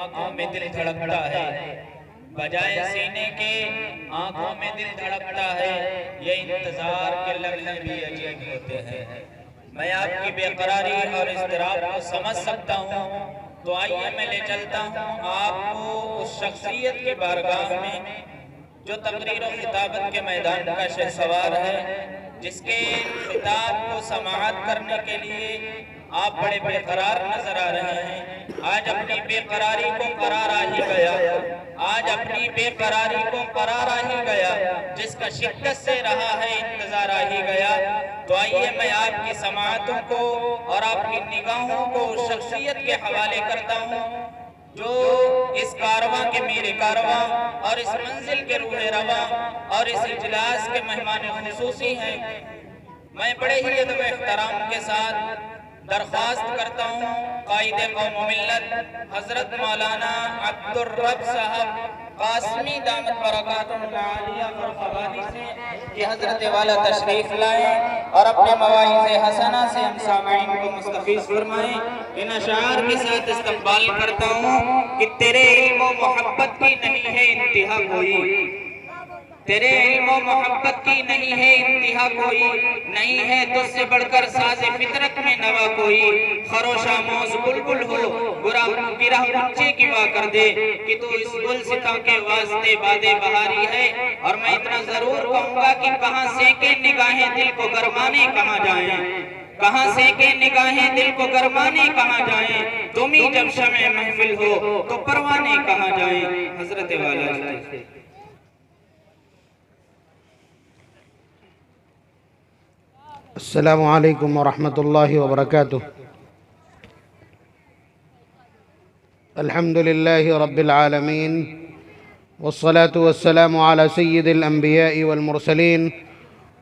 آنکھوں میں دل دھڑکتا ہے، بجائے سینے کے آنکھوں میں دل دھڑکتا ہے، یہ انتظار کے لمحے بھی عجیب ہوتے ہیں۔ میں آپ کی بے قراری اور اضطراب کو سمجھ سکتا ہوں، تو آئیے میں لے چلتا ہوں آپ کو اس شخصیت کی بارگاہ میں جو تقریر و خطابت کے میدان کا شہسوار ہے، جس کے خطاب کو سماعت کرنے کے لیے آپ بڑے بے قرار نظر آ رہے ہیں۔ آج اپنی بے قراری کو قرار آ ہی گیا، آج اپنی بے قراری کو قرار آ ہی گیا، جس کا شدت سے رہا ہے انتظار آ ہی گیا۔ تو آئیے میں آپ کی سماعتوں کو اور آپ کی نگاہوں کو اس شخصیت کے حوالے کرتا ہوں جو اس کارواں کے میر کارواں اور اس منزل کے روح رواں اور اس اجلاس کے مہمان خصوصی ہیں۔ میں بڑے ہی ادب و احترام کے ساتھ درخواست کرتا ہوں قائد قوم و ملت حضرت مولانا عبدالرب صاحب قاسمی دامت برکاتہ العالیہ فرخوانی سے کہ حضرت والا تشریف لائیں اور اپنے مواعظ حسنہ سے ہم سامعین کو مستفیض فرمائیں۔ ان اشعار کے ساتھ استقبال کرتا ہوں کہ تیرے علم و محبت کی نہیں ہے انتہا کوئی، تیرے علم و محبت کی نہیں ہے انتہا کوئی، نہیں ہے تجھ سے بڑھ کر ساز فطرت میں نوا کوئی، خروش آموز بلبل ہو گرہ گنچے کی وا کر دے کہ تو اس گل ستا کے واسطے باد بہاری ہے۔ اور میں اتنا ضرور کہوں گا کہ کہاں سے کہ نگاہیں دل کو گرمانے کہاں جائیں، کہاں سے کہ نگاہیں دل کو گرمانے کہاں جائیں، تم ہی جب شمع محفل ہو تو پروانے کہاں جائیں۔ حضرت والا السلام علیکم ورحمۃ اللہ وبرکاتہ۔ الحمد للہ رب العالمین والصلاة والسلام على سید الانبیاء والمرسلین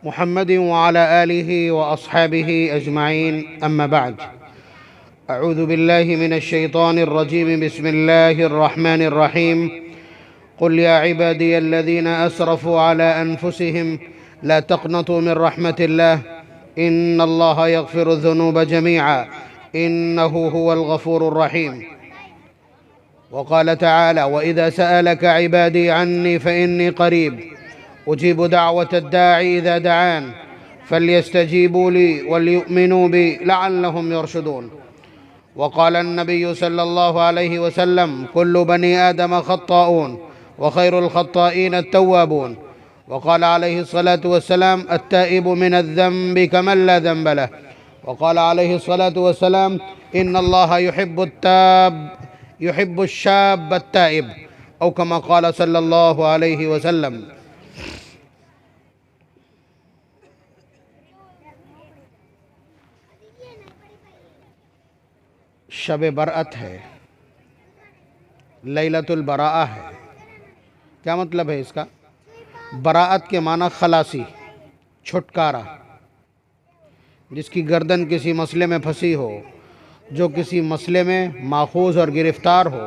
محمد وعلى آلہ واصحابہ اجمعین، اما بعد۔ اعوذ باللہ من الشیطان الرجیم، بسم اللہ الرحمن الرحیم۔ قل یا عبادی الذین اسرفوا على انفسهم لا تقنطوا من رحمة اللہ ان اللہ یغفر الذنوب جميعا انه هو الغفور الرحیم۔ وقال تعالى وإذا سألك عبادي عني فإني قريب أجيب دعوة الداعي إذا دعان فليستجيبوا لي وليؤمنوا بي لعلهم يرشدون۔ وقال النبي صلى الله عليه وسلم كل بني آدم خطاؤون وخير الخطائين التوابون۔ وقال عليه الصلاة والسلام التائب من الذنب كمن لا ذنب له۔ وقال عليه الصلاة والسلام إن الله يحب الشاب التائب، أو كما قال صلى الله عليه وسلم۔ شب برأت ہے، لیلۃ البراءہ ہے۔ کیا مطلب ہے اس کا؟ براءت کے معنی خلاصی، چھٹکارا۔ جس کی گردن کسی مسئلے میں پھنسی ہو، جو کسی مسئلے میں ماخوذ اور گرفتار ہو،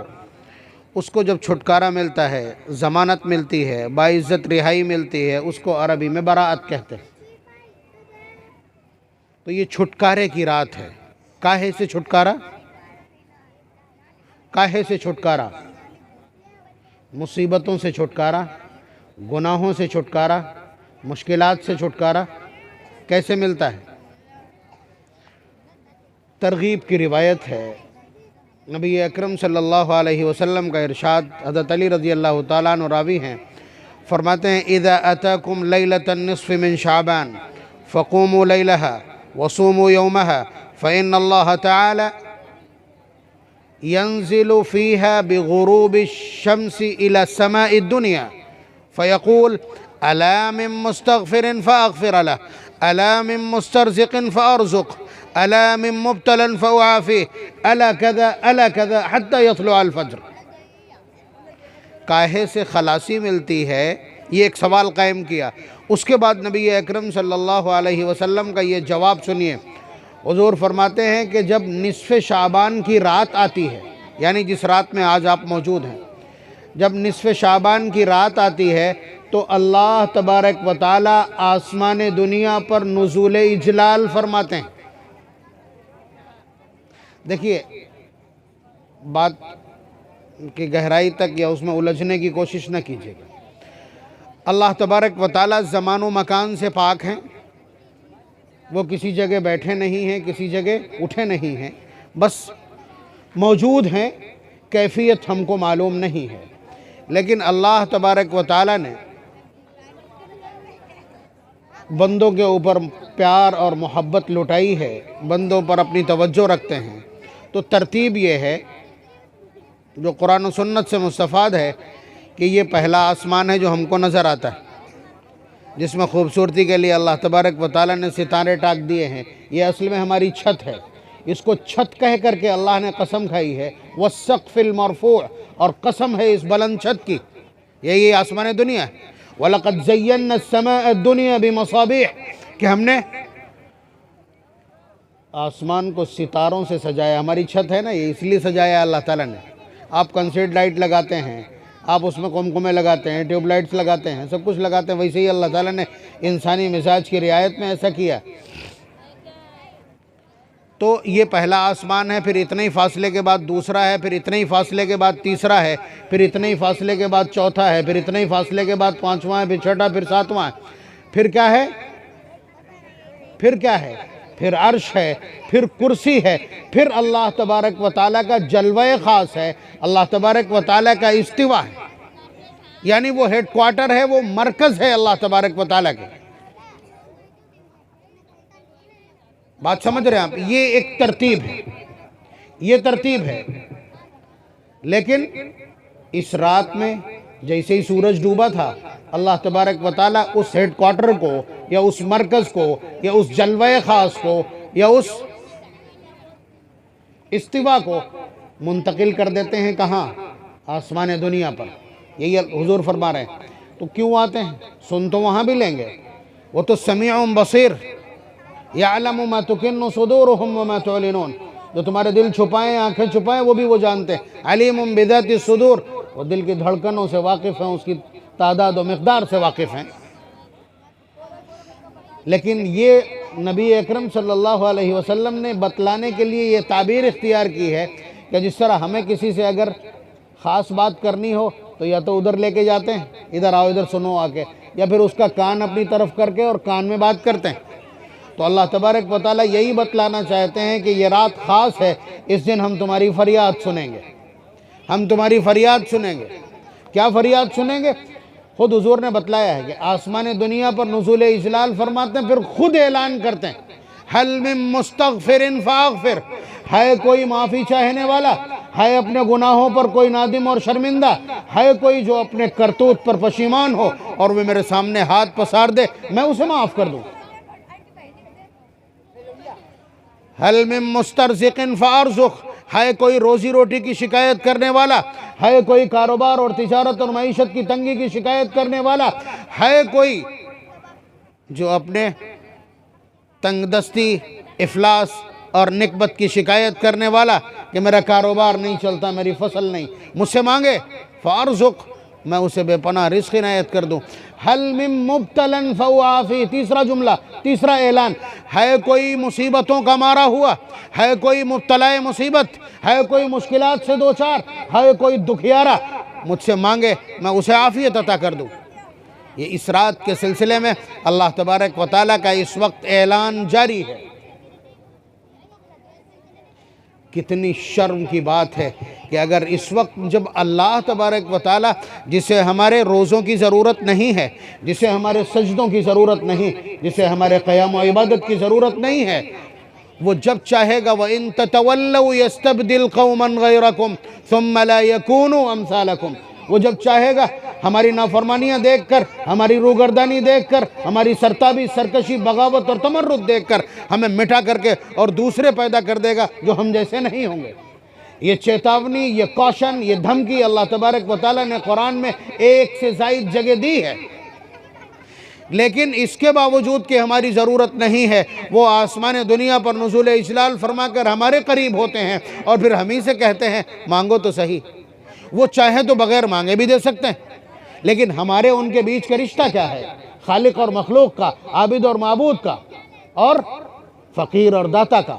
اس کو جب چھٹکارا ملتا ہے، ضمانت ملتی ہے، باعزت رہائی ملتی ہے، اس کو عربی میں براءت کہتے ہیں۔ تو یہ چھٹکارے کی رات ہے۔ کاہے سے چھٹکارا؟ کاہے سے چھٹکارا؟ مصیبتوں سے چھٹکارا، گناہوں سے چھٹکارا، مشکلات سے چھٹکارا۔ کیسے ملتا ہے؟ ترغیب کی روایت ہے، نبی اکرم صلی اللہ علیہ وسلم کا ارشاد، حضرت علی رضی اللہ تعالیٰ عنہ راوی ہیں، فرماتے ہیں اذا اتاکم لیلۃ النصف من شعبان فقوموا لیلہا وصوموا یومہا فإن اللہ تعالی ينزل فيها بغروب الشمس إلى السماء الدنيا فيقول ألا من مستغفر فأغفر له، ألا من مسترزق فأرزق، ألا من مبتلا فأعافيه، ألا كذا ألا كذا حتى يطلع الفجر۔ کاہے سے خلاصی ملتی ہے، یہ ایک سوال قائم کیا۔ اس کے بعد نبی اکرم صلی اللہ علیہ وسلم کا یہ جواب سنیے۔ حضور فرماتے ہیں کہ جب نصف شعبان کی رات آتی ہے، یعنی جس رات میں آج آپ موجود ہیں، جب نصف شعبان کی رات آتی ہے تو اللہ تبارک و تعالی آسمان دنیا پر نزول اجلال فرماتے ہیں۔ دیکھیے، بات کی گہرائی تک یا اس میں الجھنے کی کوشش نہ کیجیے گا۔ اللہ تبارک و تعالیٰ زمان و مکان سے پاک ہیں، وہ کسی جگہ بیٹھے نہیں ہیں، کسی جگہ اٹھے نہیں ہیں، بس موجود ہیں، کیفیت ہم کو معلوم نہیں ہے۔ لیکن اللہ تبارک و تعالیٰ نے بندوں کے اوپر پیار اور محبت لٹائی ہے، بندوں پر اپنی توجہ رکھتے ہیں۔ تو ترتیب یہ ہے جو قرآن و سنت سے مستفاد ہے کہ یہ پہلا آسمان ہے جو ہم کو نظر آتا ہے، جس میں خوبصورتی کے لیے اللہ تبارک و تعالیٰ نے ستارے ٹاک دیے ہیں۔ یہ اصل میں ہماری چھت ہے، اس کو چھت کہہ کر کے اللہ نے قسم کھائی ہے، والسقف المرفوع، اور قسم ہے اس بلند چھت کی، یہی آسمان دنیا ہے۔ وَلَقَدْ زَيَّنَّا السَّمَاءَ الدُّنْيَا بِمَصَابِيحَ، کہ ہم نے آسمان کو ستاروں سے سجایا۔ ہماری چھت ہے نا، یہ اس لیے سجایا اللہ تعالیٰ نے۔ آپ کنسرٹ لائٹ لگاتے ہیں، آپ اس میں قمقمے لگاتے ہیں، ٹیوب لائٹس لگاتے ہیں، سب کچھ لگاتے ہیں، ویسے ہی اللہ تعالیٰ نے انسانی مزاج کی رعایت میں ایسا کیا۔ تو یہ پہلا آسمان ہے، پھر اتنے ہی فاصلے کے بعد دوسرا ہے، پھر اتنے ہی فاصلے کے بعد تیسرا ہے، پھر اتنے ہی فاصلے کے بعد چوتھا ہے، پھر اتنے ہی فاصلے کے بعد پانچواں ہے، پھر چھٹا، پھر ساتواں ہے، پھر کیا ہے؟ پھر کیا ہے؟ پھر عرش ہے، پھر کرسی ہے، پھر اللہ تبارک و تعالیٰ کا جلوہ خاص ہے، اللہ تبارک و تعالیٰ کا استوا ہے، یعنی وہ ہیڈ کوارٹر ہے، وہ مرکز ہے اللہ تبارک و تعالیٰ کے۔ بات سمجھ رہے ہیں آپ؟ یہ ایک ترتیب ہے، یہ ترتیب ہے۔ لیکن اس رات میں جیسے ہی سورج ڈوبا تھا، اللہ تبارک و تعالیٰ اس ہیڈ کوارٹر کو یا اس مرکز کو یا اس جلوہ خاص کو یا اس استوا کو منتقل کر دیتے ہیں، کہاں؟ آسمان دنیا پر۔ یہی حضور فرما رہے ہیں۔ تو کیوں آتے ہیں؟ سن تو وہاں بھی لیں گے، وہ تو سمیع بصیر، یعلم ما تکن صدورہم وما تعلنون، جو تمہارے دل چھپائیں، آنکھیں چھپائیں، وہ بھی وہ جانتے ہیں۔ علیم بذات الصدور، وہ دل کی دھڑکنوں سے واقف ہیں، اس کی تعداد و مقدار سے واقف ہیں۔ لیکن یہ نبی اکرم صلی اللہ علیہ وسلم نے بتلانے کے لیے یہ تعبیر اختیار کی ہے کہ جس طرح ہمیں کسی سے اگر خاص بات کرنی ہو تو یا تو ادھر لے کے جاتے ہیں، ادھر آؤ، ادھر سنو آ کے، یا پھر اس کا کان اپنی طرف کر کے اور کان میں بات کرتے ہیں۔ تو اللہ تبارک و تعالیٰ یہی بتلانا چاہتے ہیں کہ یہ رات خاص ہے، اس دن ہم تمہاری فریاد سنیں گے، ہم تمہاری فریاد سنیں گے۔ کیا فریاد سنیں گے؟ خود حضور نے بتلایا ہے کہ آسمان دنیا پر نزول اجلال فرماتے ہیں، پھر خود اعلان کرتے ہیں، حل من مستغفر فاغفر، ہے کوئی معافی چاہنے والا، ہے اپنے گناہوں پر کوئی نادم اور شرمندہ، ہے کوئی جو اپنے کرتوت پر پشیمان ہو اور وہ میرے سامنے ہاتھ پسار دے، میں اسے معاف کر دوں۔ حل من مسترزق فارزق، ہے کوئی روزی روٹی کی شکایت کرنے والا، ہے کوئی کاروبار اور تجارت اور معیشت کی تنگی کی شکایت کرنے والا، ہے کوئی جو اپنے تنگ دستی، افلاس اور نکبت کی شکایت کرنے والا کہ میرا کاروبار نہیں چلتا، میری فصل نہیں، مجھ سے مانگے، فارزق، میں اسے بے پناہ رزق عنایت کر دوں۔ حل من مبتلا فهو عافی، تیسرا جملہ، تیسرا اعلان، ہے کوئی مصیبتوں کا مارا ہوا، ہے کوئی مبتلا مصیبت، ہے کوئی مشکلات سے دوچار، ہے کوئی دکھیارا، مجھ سے مانگے، میں اسے عافیت عطا کر دوں۔ یہ اس رات کے سلسلے میں اللہ تبارک و تعالیٰ کا اس وقت اعلان جاری ہے۔ کتنی شرم کی بات ہے کہ اگر اس وقت جب اللہ تبارک و تعالیٰ جسے ہمارے روزوں کی ضرورت نہیں ہے، جسے ہمارے سجدوں کی ضرورت نہیں، جسے ہمارے قیام و عبادت کی ضرورت نہیں ہے، وہ جب چاہے گا وَإِن تَتَوَلَّوْا يَسْتَبْدِلْ قَوْمًا غَيْرَكُمْ ثُمَّ لَا يَكُونُوا أَمْثَالَكُمْ، وہ جب چاہے گا ہماری نافرمانیاں دیکھ کر، ہماری روگردانی دیکھ کر، ہماری سرتابی، سرکشی، بغاوت اور تمرد دیکھ کر ہمیں مٹا کر کے اور دوسرے پیدا کر دے گا جو ہم جیسے نہیں ہوں گے۔ یہ چیتاونی، یہ کوشن، یہ دھمکی اللہ تبارک و تعالیٰ نے قرآن میں ایک سے زائد جگہ دی ہے۔ لیکن اس کے باوجود کہ ہماری ضرورت نہیں ہے، وہ آسمان دنیا پر نزول اجلال فرما کر ہمارے قریب ہوتے ہیں اور پھر ہم ہی سے کہتے ہیں مانگو تو صحیح۔ وہ چاہیں تو بغیر مانگے بھی دے سکتے ہیں، لیکن ہمارے ان کے بیچ کا رشتہ کیا ہے؟ خالق اور مخلوق کا، عابد اور معبود کا، اور فقیر اور داتا کا۔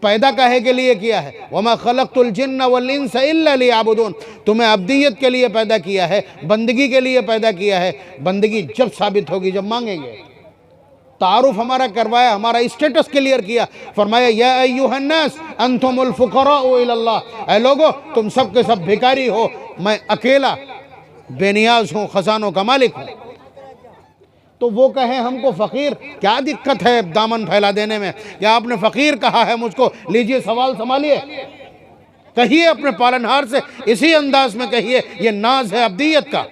پیدا کاہے کے لیے کیا ہے؟ وَمَا خَلَقْتُ الْجِنَّ وَالْإِنسَ إِلَّا لِيَعْبُدُونَ، تمہیں عبدیت کے لیے پیدا کیا ہے، بندگی کے لیے پیدا کیا ہے۔ بندگی جب ثابت ہوگی جب مانگیں گے۔ تعارف ہمارا کروایا، ہمارا اسٹیٹس کلیئر کیا، فرمایا یا ایھا الناس انتم الفقراء الی اللہ، اے لوگو تم سب کے سب بھکاری ہو، میں اکیلا بے نیاز ہوں، خزانوں کا مالک ہوں۔ تو وہ کہیں ہم کو فقیر، کیا دقت ہے دامن پھیلا دینے میں؟ کیا آپ نے فقیر کہا ہے مجھ کو؟ لیجئے سوال سنبھالیے، کہیے اپنے پالنہار سے اسی انداز میں کہیے، یہ ناز ہے عبدیت کا،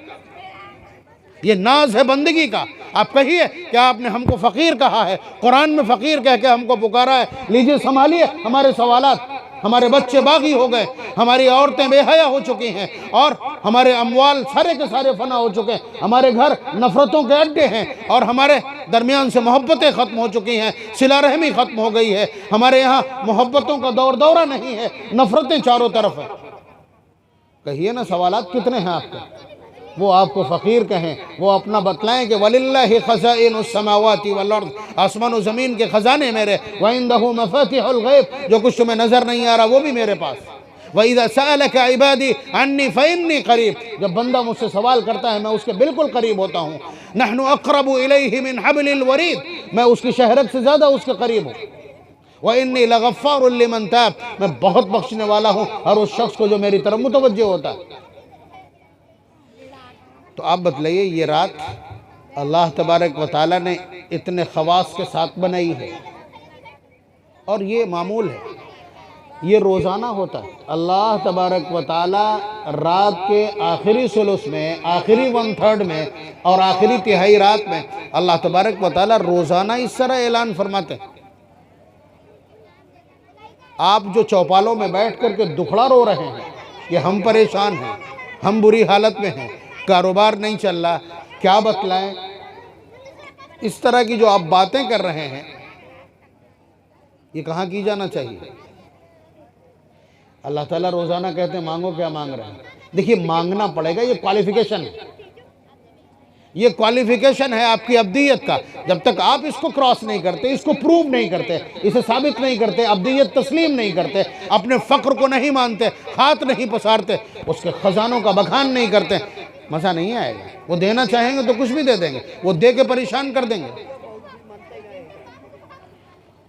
یہ ناز ہے بندگی کا۔ آپ کہیے کیا آپ نے ہم کو فقیر کہا ہے؟ قرآن میں فقیر کہہ کے ہم کو پکارا ہے۔ لیجئے سنبھالیے ہمارے سوالات۔ ہمارے بچے باغی ہو گئے، ہماری عورتیں بے حیا ہو چکی ہیں، اور ہمارے اموال سارے کے سارے فنا ہو چکے ہیں، ہمارے گھر نفرتوں کے اڈے ہیں، اور ہمارے درمیان سے محبتیں ختم ہو چکی ہیں، صلہ رحمی ختم ہو گئی ہے، ہمارے یہاں محبتوں کا دورہ نہیں ہے، نفرتیں چاروں طرف ہیں۔ کہیے نا سوالات کتنے ہیں آپ کے؟ وہ آپ کو فقیر کہیں، وہ اپنا بتلائیں کہ وَلِلَّهِ خَزَائِنُ السَّمَاوَاتِ وَالْأَرْضِ، آسمان و زمین کے خزانے میرے، وَعِنْدَهُ مَفَاتِحُ الْغَيْبِ، جو کچھ تمہیں نظر نہیں آ رہا وہ بھی میرے پاس۔ وَإِذَا سَأَلَكَ عِبَادِي عَنِّي فَإِنِّي قَرِيبٌ، جب بندہ مجھ سے سوال کرتا ہے میں اس کے بالکل قریب ہوتا ہوں۔ نَحْنُ أَقْرَبُ إِلَيْهِ مِنْ حَبْلِ الْوَرِيدِ، میں اس کی شہرت سے زیادہ اس کے قریب ہوں۔ وَإِنِّي لَغَفَّارٌ لِمَنْ تَابَ، میں بہت بخشنے والا ہوں ہر اس شخص کو جو میری طرف متوجہ ہوتا ہے۔ تو آپ بتلائیے یہ رات اللہ تبارک و تعالیٰ نے اتنے خواص کے ساتھ بنائی ہے، اور یہ معمول ہے، یہ روزانہ ہوتا ہے۔ اللہ تبارک و تعالیٰ رات کے آخری ثلث میں، آخری 1/3 میں اور آخری تہائی رات میں اللہ تبارک و تعالیٰ روزانہ اس طرح اعلان فرماتے ہیں۔ آپ جو چوپالوں میں بیٹھ کر کے دکھڑا رو رہے ہیں کہ ہم پریشان ہیں، ہم بری حالت میں ہیں، کاروبار نہیں چل رہا، کیا بتلائیں، اس طرح کی جو آپ باتیں کر رہے ہیں، یہ کہاں کی جانا چاہیے؟ اللہ تعالیٰ روزانہ کہتے ہیں مانگو، کیا مانگ رہے ہیں؟ دیکھیے مانگنا پڑے گا، یہ کوالیفیکیشن ہے، یہ کوالیفیکیشن ہے آپ کی عبدیت کا۔ جب تک آپ اس کو کراس نہیں کرتے، اس کو پروو نہیں کرتے، اسے ثابت نہیں کرتے، عبدیت تسلیم نہیں کرتے، اپنے فقر کو نہیں مانتے، ہاتھ نہیں پسارتے، اس کے خزانوں کا بخان نہیں کرتے، مزہ نہیں آئے گا۔ وہ دینا چاہیں گے تو کچھ بھی دے دیں گے، وہ دے کے پریشان کر دیں گے۔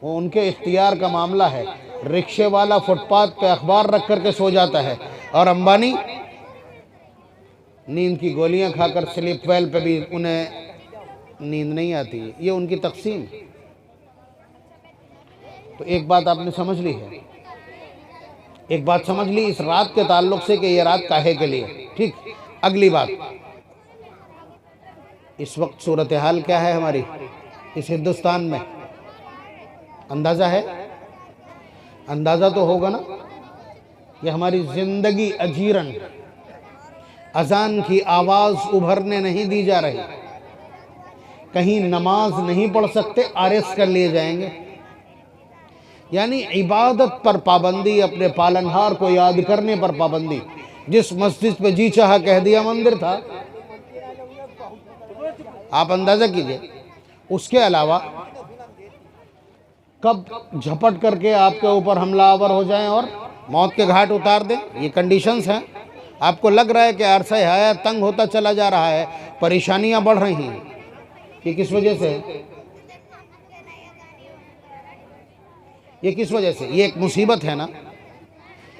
وہ ان کے اختیار کا معاملہ ہے۔ رکشے والا فٹ پاتھ پہ اخبار رکھ کر کے سو جاتا ہے، اور امبانی نیند کی گولیاں کھا کر سلیپ ویل پہ بھی انہیں نیند نہیں آتی ہے۔ یہ ان کی تقسیم۔ تو ایک بات آپ نے سمجھ لی ہے، ایک بات سمجھ لی اس رات کے تعلق سے کہ یہ رات کاہے کے لیے۔ ٹھیک، اگلی بات، اس وقت صورتحال کیا ہے ہماری اس ہندوستان میں؟ اندازہ ہے؟ اندازہ تو ہوگا نا کہ ہماری زندگی اجیرن، اذان کی آواز ابھرنے نہیں دی جا رہی، کہیں نماز نہیں پڑھ سکتے، آرس کر لیے جائیں گے۔ یعنی عبادت پر پابندی، اپنے پالنہار کو یاد کرنے پر پابندی۔ جس مسجد پہ جی چاہا کہہ دیا مندر تھا، آپ اندازہ کیجئے۔ اس کے علاوہ کب جھپٹ کر کے آپ کے اوپر حملہ آور ہو جائیں اور موت کے گھاٹ اتار دیں، یہ کنڈیشنز ہیں۔ آپ کو لگ رہا ہے کہ عرصہ حیات تنگ ہوتا چلا جا رہا ہے، پریشانیاں بڑھ رہی ہیں، یہ کس وجہ سے؟ یہ کس وجہ سے؟ یہ ایک مصیبت ہے نا،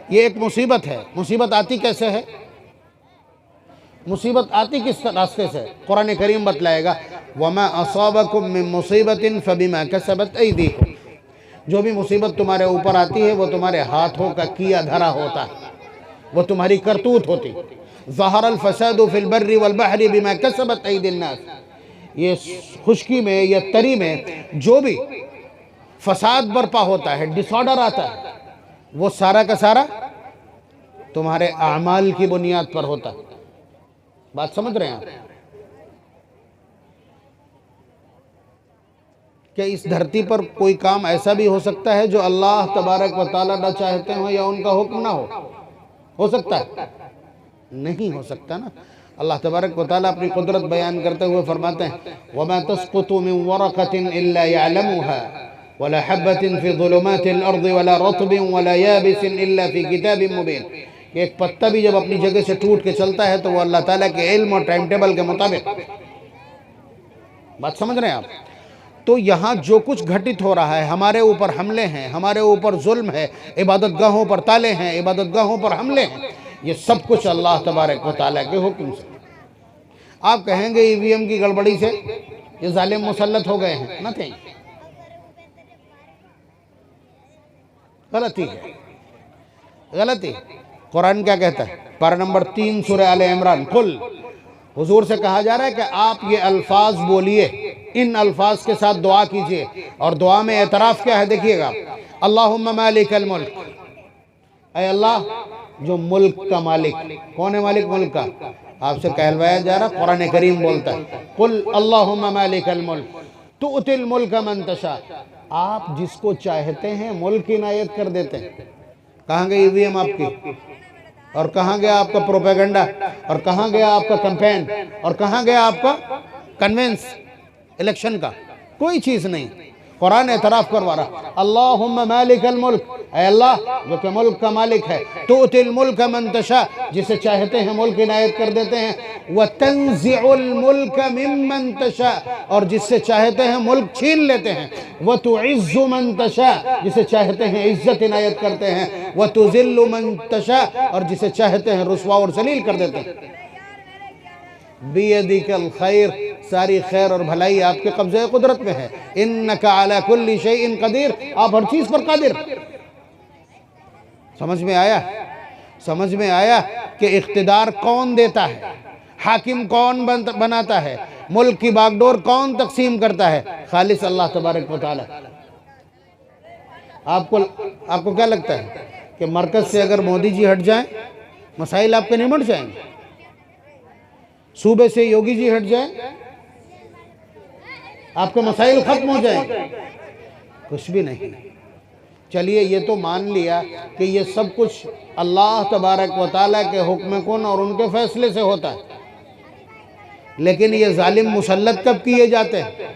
یہ ایک مصیبت ہے۔ مصیبت آتی کیسے ہے؟ مصیبت آتی کس راستے سے؟ قرآن کریم بتلائے گا وَمَا أَصَابَكُم مِّن مُّصِيبَةٍ فَبِمَا كَسَبَتْ أَيْدِيكُمْ، جو بھی مصیبت تمہارے اوپر آتی ہے وہ تمہارے ہاتھوں کا کیا دھرا ہوتا ہے، وہ تمہاری کرتوت ہوتی۔ ظَهَرَ الْفَسَادُ فِي الْبَرِّ وَالْبَحْرِ بِمَا كَسَبَتْ أَيْدِي النَّاسِ، یہ خشکی میں یا تری میں جو بھی فساد برپا ہوتا ہے، ڈس آرڈر آتا ہے، وہ سارا کا سارا تمہارے اعمال کی بنیاد پر ہوتا ہے۔ بات سمجھ رہے ہیں آپ؟ کہ اس دھرتی پر کوئی کام ایسا بھی ہو سکتا ہے جو اللہ تبارک و تعالیٰ نہ چاہتے ہوں یا ان کا حکم نہ ہو سکتا ہے؟ نہیں ہو سکتا نا۔ اللہ تبارک و تعالیٰ اپنی قدرت بیان کرتے ہوئے فرماتے ہیں وَمَا تَسْقُطُ مِن وَرَقَةٍ إِلَّا يَعْلَمُهَا، ولا حبة في ظلمات الأرض ولا رطب ولا يابس إلا في كتاب مبين. کہ ایک پتا بھی جب اپنی جگہ سے ٹوٹ کے چلتا ہے تو وہ اللہ تعالیٰ کے علم اور ٹائم ٹیبل کے مطابق. بات سمجھ رہے ہیں آپ؟ تو یہاں جو کچھ گھٹت ہو رہا ہے، ہمارے اوپر حملے ہیں، ہمارے اوپر ظلم ہے، عبادت گاہوں پر تالے ہیں، عبادت گاہوں پر حملے ہیں، یہ سب کچھ اللہ تبارک و تعالیٰ کے حکم سے. آپ کہیں گے ای وی ایم کی گڑبڑی سے یہ ظالم مسلط ہو گئے ہیں، نہ تھے. غلطی ہے، غلطی. قرآن کیا کہتا ہے؟ پارہ نمبر 3 سورہ آل عمران. قل، حضور سے کہا جا رہا ہے کہ آپ یہ الفاظ بولیے، ان الفاظ کے ساتھ دعا کیجئے. اور دعا میں اعتراف کیا ہے دیکھیے گا. اللہم مالک الملک، اے اللہ جو ملک کا مالک. کون ہے مالک ملک کا؟ آپ سے کہلوایا جا رہا، قرآن کریم بولتا ہے. قل اللہم مالک الملک تؤتی الملک من تشاء، آپ جس کو چاہتے ہیں ملک عنایت کر دیتے ہیں. کہاں گئی ای وی ایم آپ کی؟ اور کہاں گیا آپ کا پروپیگنڈا؟ اور کہاں گیا آپ کا کمپین؟ اور کہاں گیا آپ کا کنوینس الیکشن کا؟ کوئی چیز نہیں. قرآن اعتراف کروا رہا. اللہم مالک الملک، اے اللہ جو کہ ملک کا مالک ہے. تؤتی الملک من تشاء، جسے چاہتے ہیں ملک عنایت کر دیتے ہیں. وتنزع الملک ممن تشاء، اور جس سے چاہتے ہیں ملک چھین لیتے ہیں. وتعز من تشاء، جسے چاہتے ہیں عزت عنایت کرتے ہیں. وتذل من تشاء، اور جسے چاہتے ہیں رسوا اور ذلیل کر دیتے ہیں. بیدک الخیر، ساری خیر اور بھلائی آپ کے قبضہ قدرت میں ہے. انک علی کل شیء قدیر، آپ ہر چیز پر قادر. سمجھ میں آیا؟ سمجھ میں آیا کہ اقتدار کون دیتا ہے، حاکم کون بناتا ہے، ملک کی باغڈور کون تقسیم کرتا ہے؟ خالص اللہ تبارک و تعالی. آپ کو کیا لگتا ہے کہ مرکز سے اگر مودی جی ہٹ جائیں مسائل آپ کے نمٹ جائیں گے؟ صوبے سے یوگی جی ہٹ جائیں آپ کے مسائل ختم ہو جائیں گے؟ کچھ بھی نہیں. چلیے یہ تو مان لیا کہ یہ سب کچھ اللہ تبارک و تعالیٰ کے حکم کن اور ان کے فیصلے سے ہوتا ہے. لیکن یہ ظالم مسلط کب کیے جاتے ہیں؟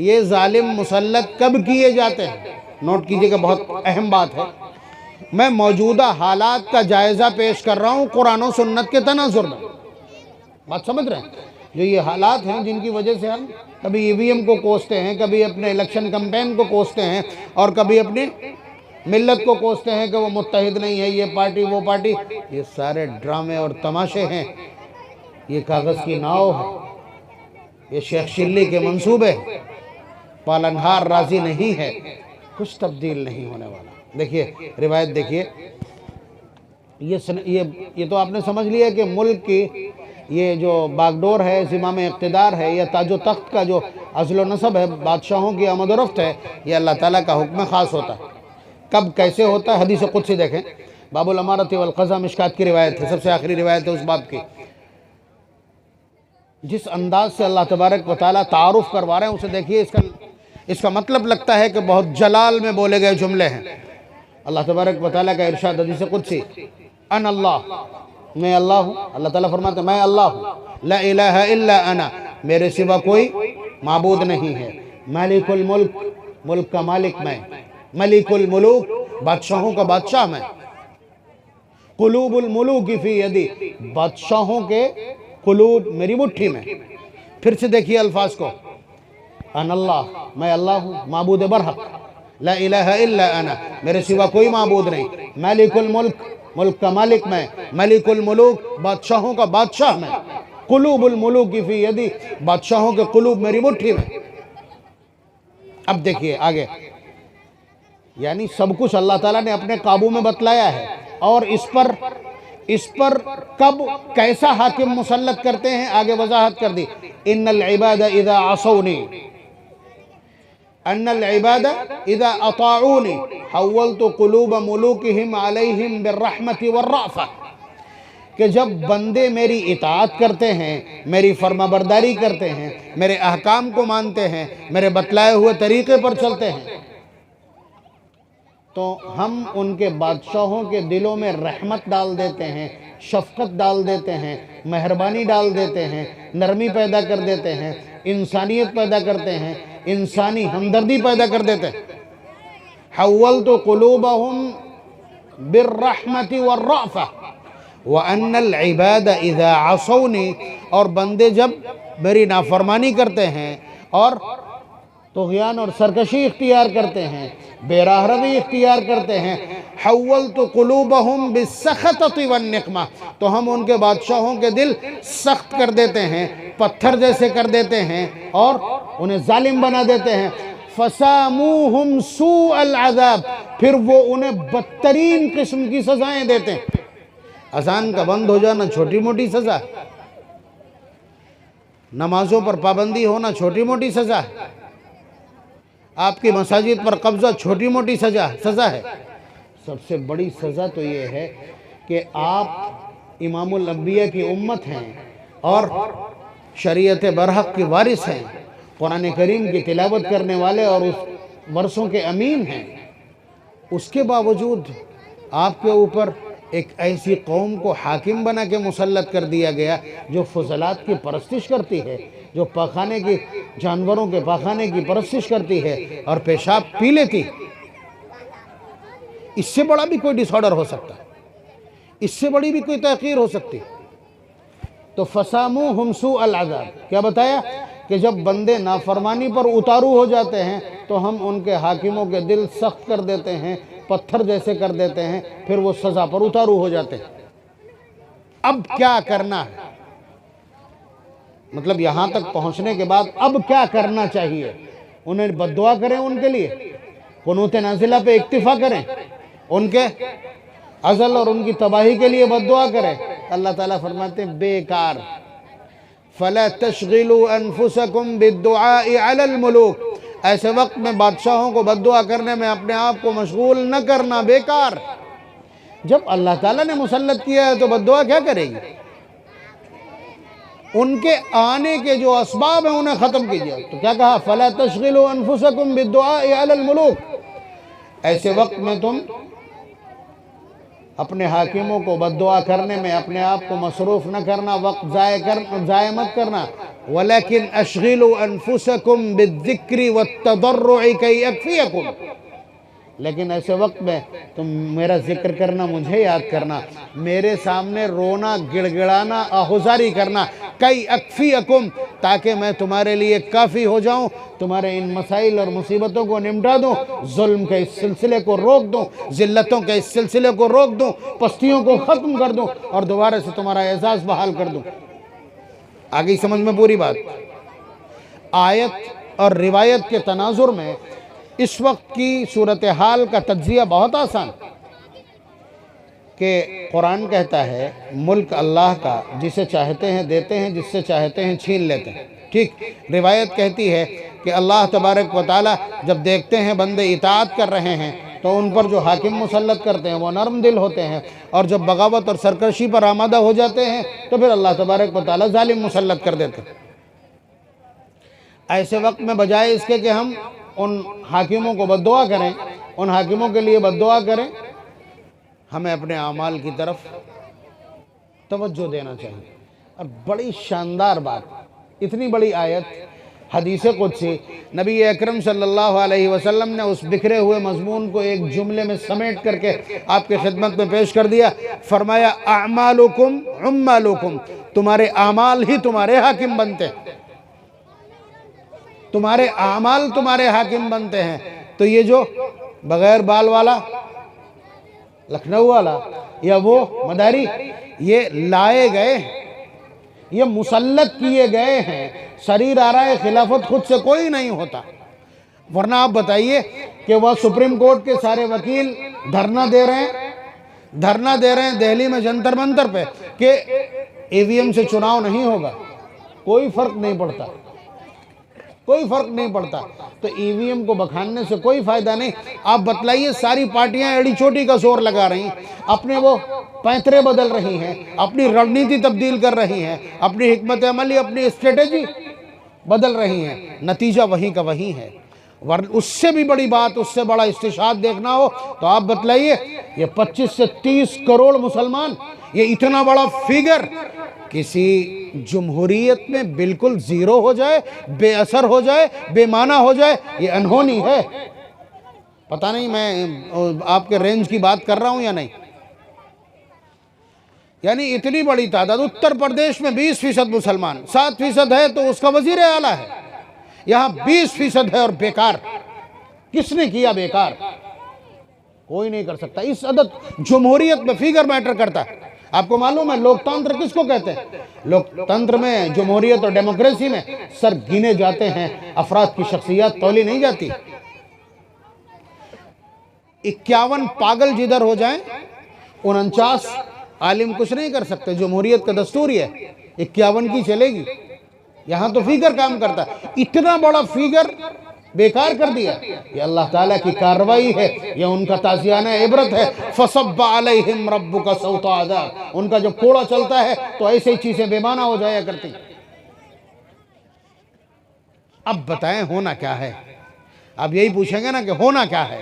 یہ ظالم مسلط کب کیے جاتے ہیں؟ نوٹ کیجئے کہ بہت اہم بات ہے. میں موجودہ حالات کا جائزہ پیش کر رہا ہوں قرآن و سنت کے تناظر میں. بات سمجھ رہے ہیں؟ جو یہ حالات ہیں جن کی وجہ سے ہم کبھی ای وی ایم کو کوستے ہیں، کبھی اپنے الیکشن کمپین کو کوستے ہیں، اور کبھی اپنی ملت کو کوستے ہیں کہ وہ متحد نہیں ہے، یہ پارٹی وہ پارٹی. یہ سارے ڈرامے اور تماشے ہیں. یہ کاغذ کی ناؤ ہے، یہ شیخ شلی کے منصوبے. پالنہار راضی نہیں ہے، کچھ تبدیل نہیں ہونے والا. دیکھیے روایت دیکھیے. یہ تو آپ نے سمجھ لیا کہ ملک کی یہ جو باغڈور ہے، زمام اقتدار ہے، یا تاج و تخت کا جو عزل و نصب ہے، بادشاہوں کی آمد و رفت ہے، یہ اللہ تعالیٰ کا حکم خاص ہوتا ہے. کب کیسے ہوتا ہے؟ حدیث قدسی دیکھیں. باب الامارۃ والقضاء مشکات کی روایت ہے، سب سے آخری روایت ہے اس باب کی. جس انداز سے اللہ تبارک و تعالیٰ تعارف کروا رہے ہیں اسے دیکھیے. اس کا مطلب لگتا ہے کہ بہت جلال میں بولے گئے جملے ہیں. اللہ تبارک و تعالیٰ کا ارشاد حدیث قدسی. ان اللہ، میں اللہ ہوں. اللہ تعالیٰ فرماتے ہیں میں اللہ ہوں. لا الہ الا انا، میرے سوا کوئی معبود نہیں ہے. مالک الملک، ملک کا مالک میں. ملک الملوک، بادشاہوں کا بادشاہ میں. قلوب الملوک فی یدی، بادشاہوں کے قلوب میری مٹھی میں. پھر سے دیکھیے الفاظ کو. ان اللہ، میں اللہ ہوں معبود برحق. لا الہ الا انا، میرے سوا کوئی معبود نہیں. مالک الملک، ملک کا مالک میں. ملک الملوک، بادشاہوں کا بادشاہ میں. قلوب الملوک فی یدی، بادشاہوں کے قلوب میری مٹھی میں. اب دیکھیے آگے. یعنی سب کچھ اللہ تعالیٰ نے اپنے قابو میں بتلایا ہے، اور اس پر کب کیسا حاکم مسلط کرتے ہیں آگے وضاحت کر دی. ان العباد اذا عصونی، ان العباد اذا اطاعونی حولت قلوب ملوکہم علیہم بالرحمت والرأفہ، کہ جب بندے میری اطاعت کرتے ہیں، میری فرما برداری کرتے ہیں، میرے احکام کو مانتے ہیں، میرے بتلائے ہوئے طریقے پر چلتے ہیں، تو ہم ان کے بادشاہوں کے دلوں میں رحمت ڈال دیتے ہیں، شفقت ڈال دیتے ہیں، مہربانی ڈال دیتے ہیں، نرمی پیدا کر دیتے ہیں، انسانیت پیدا کرتے ہیں، انسانی ہمدردی پیدا کر دیتے ہیں۔ حولت قلوبهم بالرحمت والرأفہ وان العباد اذا عصونی، اور بندے جب میری نافرمانی کرتے ہیں اور طغیان اور سرکشی اختیار کرتے ہیں، بے راہ روی اختیار کرتے ہیں، حولت قلوبهم بالسخطۃ والنقمہ، تو ہم ان کے بادشاہوں کے دل سخت کر دیتے ہیں، پتھر جیسے کر دیتے ہیں اور انہیں ظالم بنا دیتے ہیں۔ فساموہم سوء العذاب، پھر وہ انہیں بدترین قسم کی سزائیں دیتے ہیں۔ اذان کا بند ہو جانا چھوٹی موٹی سزا ہے، نمازوں پر پابندی ہونا چھوٹی موٹی سزا ہے، آپ کی مساجد پر قبضہ چھوٹی موٹی سزا ہے۔ سب سے بڑی سزا تو یہ ہے کہ آپ امام الانبیاء کی امت ہیں اور شریعت برحق کی وارث ہیں، قرآن کریم کی تلاوت کرنے والے اور اس ورثوں کے امین ہیں، اس کے باوجود آپ کے اوپر ایک ایسی قوم کو حاکم بنا کے مسلط کر دیا گیا جو فضلات کی پرستش کرتی ہے، جو پاخانے کی جانوروں کے پاخانے کی پرستش کرتی ہے اور پیشاب پی لیتی۔ اس سے بڑا بھی کوئی ڈس آرڈر ہو سکتا ہے، اس سے بڑی بھی کوئی تحقیر ہو سکتی۔ تو فساموہم سوء العذاب، کیا بتایا کہ جب بندے نافرمانی پر اتارو ہو جاتے ہیں تو ہم ان کے حاکموں کے دل سخت کر دیتے ہیں، پتھر جیسے کر دیتے ہیں، پھر وہ سزا پر اتارو ہو جاتے ہیں۔ اب کیا کرنا ہے؟ مطلب یہاں تک پہنچنے کے بعد اب کیا کرنا چاہیے؟ انہیں بد دعا کریں، ان کے لیے قنوت نازلہ پہ اکتفا کریں، ان کے ازل اور ان کی تباہی کے لیے بد دعا کریں؟ اللہ تعالیٰ فرماتے ہیں بیکار۔ فَلَا تَشْغِلُوا أَنفُسَكُمْ بِالدُّعَاءِ عَلَى الْمُلُوكِ، ایسے وقت میں بادشاہوں کو بد دعا کرنے میں اپنے آپ کو مشغول نہ کرنا، بیکار۔ جب اللہ تعالیٰ نے مسلط کیا ہے تو بد دعا کیا کرے گی؟ ان کے آنے کے جو اسباب ہیں انہیں ختم کیجئے۔ تو کیا کہا؟ فَلَا تَشْغِلُوا أَنفُسَكُمْ بِالدُّعَاءِ عَلَى الْمُلُوكِ، ایسے وقت میں تم اپنے حاکموں کو بد دعا کرنے میں اپنے آپ کو مصروف نہ کرنا، وقت ضائع مت کرنا۔ وَلَكِنْ أَشْغِلُوا أَنفُسَكُمْ بِالذِّكْرِ وَالتَّضَرُّعِ كَيْ يَكْفِيَكُمْ، لیکن ایسے وقت میں تم میرا ذکر کرنا، مجھے یاد کرنا، میرے سامنے رونا، گڑ گڑانا، آہوزاری کرنا، کئی اکفیکم، تاکہ میں تمہارے لیے کافی ہو جاؤں، تمہارے ان مسائل اور مصیبتوں کو نمٹا دوں، ظلم کے اس سلسلے کو روک دوں، ذلتوں کے اس سلسلے کو روک دوں، پستیوں کو ختم کر دوں اور دوبارہ سے تمہارا اعزاز بحال کر دوں۔ آگئی سمجھ میں پوری بات؟ آیت اور روایت کے تناظر میں اس وقت کی صورتحال کا تجزیہ بہت آسان کہ قرآن کہتا ہے ملک اللہ کا، جسے چاہتے ہیں دیتے ہیں، جس سے چاہتے ہیں چھین لیتے ہیں، ٹھیک۔ روایت کہتی ہے کہ اللہ تبارک و تعالیٰ جب دیکھتے ہیں بندے اطاعت کر رہے ہیں تو ان پر جو حاکم مسلط کرتے ہیں وہ نرم دل ہوتے ہیں، اور جب بغاوت اور سرکشی پر آمادہ ہو جاتے ہیں تو پھر اللہ تبارک و تعالیٰ ظالم مسلط کر دیتے ہیں۔ ایسے وقت میں بجائے اس کے کہ ہم ان حاکموں کو بد دعا کریں، ان حاکموں کے لیے بد دعا کریں، ہمیں اپنے اعمال کی طرف توجہ دینا چاہیے۔ اور بڑی شاندار بات، اتنی بڑی آیت حدیث قدسی، نبی اکرم صلی اللہ علیہ وسلم نے اس بکھرے ہوئے مضمون کو ایک جملے میں سمیٹ کر کے آپ کے خدمت میں پیش کر دیا۔ فرمایا اعمالکم عمالکم، تمہارے اعمال ہی تمہارے حاکم بنتے ہیں، تمہارے اعمال تمہارے حاکم بنتے ہیں۔ تو یہ جو بغیر بال والا لکھنؤ والا یا وہ مداری، یہ لائے گئے ہیں، یہ مسلط کیے گئے ہیں، سریر آرائے خلافت خود سے کوئی نہیں ہوتا۔ ورنہ آپ بتائیے کہ وہ سپریم کورٹ کے سارے وکیل دھرنا دے رہے ہیں دہلی میں جنتر منتر پہ کہ ای وی ایم سے چناؤ نہیں ہوگا، کوئی فرق نہیں پڑتا، کوئی فرق نہیں پڑتا۔ تو ای وی ایم کو بکھاننے سے کوئی فائدہ نہیں۔ آپ بتلائیے، ساری پارٹیاں ایڑی چوٹی کا زور لگا رہی ہیں، اپنے وہ پینترے بدل رہی ہیں، اپنی رڑنیتی تبدیل کر رہی ہیں، اپنی حکمت عملی، اپنی اسٹریٹجی بدل رہی ہیں، نتیجہ وہیں کا وہیں ہے۔ اس سے بھی بڑی بات، اس سے بڑا استشہاد دیکھنا ہو تو آپ بتلائیے، یہ 25 سے 30 کروڑ مسلمان، یہ اتنا بڑا فگر کسی جمہوریت میں بالکل زیرو ہو جائے، بے اثر ہو جائے، بے معنی ہو جائے، یہ انہونی ہے۔ پتہ نہیں میں آپ کے رینج کی بات کر رہا ہوں یا نہیں۔ یعنی اتنی بڑی تعداد، اتر پردیش میں 20% مسلمان، 7% ہے تو اس کا وزیر اعلیٰ ہے، یہاں 20% ہے اور بیکار۔ کس نے کیا بیکار؟ کوئی نہیں کر سکتا۔ اس عدد جمہوریت میں فیگر میٹر کرتا ہے۔ آپ کو معلوم ہے لوکتنتر کس کو کہتے ہیں؟ لوکتنتر میں، جمہوریت اور ڈیموکریسی میں سر گنے جاتے ہیں، افراد کی شخصیات تولی نہیں جاتی۔ 51 پاگل جدھر ہو جائیں، 49 عالم کچھ نہیں کر سکتے۔ جمہوریت کا دستور یہ ہے 51 کی چلے گی، یہاں تو فیگر کام کرتا ہے۔ اتنا بڑا فیگر بیکار کر دیا، یہ اللہ تعالیٰ کی کارروائی ہے، یہ ان کا تعزیانہ عبرت ہے۔ فَصَبَّ عَلَيْهِمْ رَبُّكَ صَوْتَ عَذَابٍ، ان کا جو کوڑا چلتا ہے تو ایسے ہی چیزیں بے معنی ہو جایا کرتی۔ اب بتائیں ہونا کیا ہے؟ اب یہی پوچھیں گے نا کہ ہونا کیا ہے؟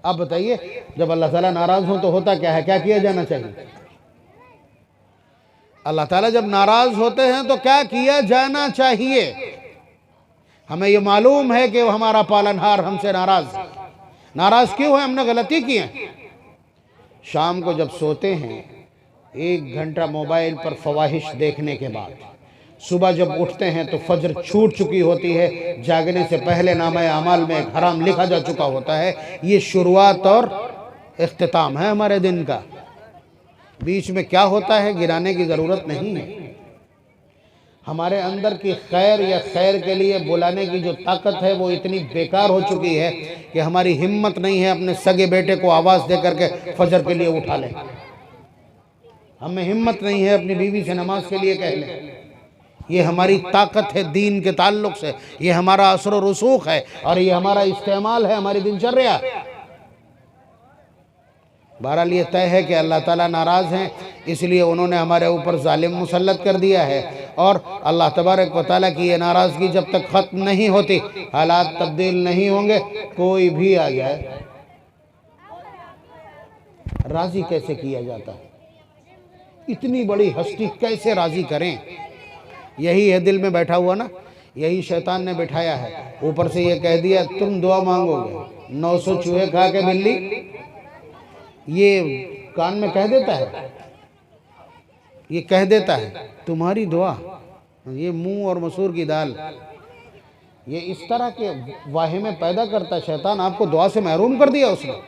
اب بتائیے، جب اللہ تعالیٰ ناراض ہوں تو ہوتا کیا ہے؟ کیا کیا جانا چاہیے؟ اللہ تعالیٰ جب ناراض ہوتے ہیں تو کیا کیا جانا چاہیے؟ ہمیں یہ معلوم ہے کہ وہ ہمارا پالنہار ہم سے ناراض ہے۔ ناراض کیوں ہے؟ ہم نے غلطی کی ہے۔ شام کو جب سوتے ہیں 1 گھنٹہ موبائل پر فواہش دیکھنے کے بعد، صبح جب اٹھتے ہیں تو فجر چھوٹ چکی ہوتی ہے، جاگنے سے پہلے نامہ اعمال میں ایک حرام لکھا جا چکا ہوتا ہے۔ یہ شروعات اور اختتام ہے ہمارے دن کا۔ بیچ میں کیا ہوتا ہے گرانے کی ضرورت نہیں ہے۔ ہمارے اندر کی خیر یا خیر کے لیے بلانے کی جو طاقت ہے وہ اتنی بیکار ہو چکی ہے کہ ہماری ہمت نہیں ہے اپنے سگے بیٹے کو آواز دے کر کے فجر کے لیے اٹھا لیں۔ ہمیں ہمت نہیں ہے اپنی بیوی سے نماز کے لیے کہہ لیں۔ یہ ہماری طاقت ہے دین کے تعلق سے، یہ ہمارا اثر و رسوخ ہے، اور یہ ہمارا استعمال ہے، ہماری دنچریا۔ بہرحال یہ طے ہے کہ اللہ تعالیٰ ناراض ہیں، اس لیے انہوں نے ہمارے اوپر ظالم مسلط کر دیا ہے، اور اللہ تبارک و تعالیٰ کی یہ ناراضگی جب تک ختم نہیں ہوتی، حالات تبدیل نہیں ہوں گے۔ کوئی بھی آ جائے، راضی کیسے کیا جاتا ہے؟ اتنی بڑی ہستی کیسے راضی کریں؟ یہی ہے دل میں بیٹھا ہوا نا، یہی شیطان نے بٹھایا ہے۔ اوپر سے یہ کہہ دیا تم دعا مانگو گے، 900 چوہے کھا کے بلی، یہ کان میں کہہ دیتا ہے، یہ کہہ دیتا ہے تمہاری دعا، یہ منہ اور مسور کی دال، یہ اس طرح کے واہمے پیدا کرتا ہے شیطان۔ آپ کو دعا سے محروم کر دیا اس نے،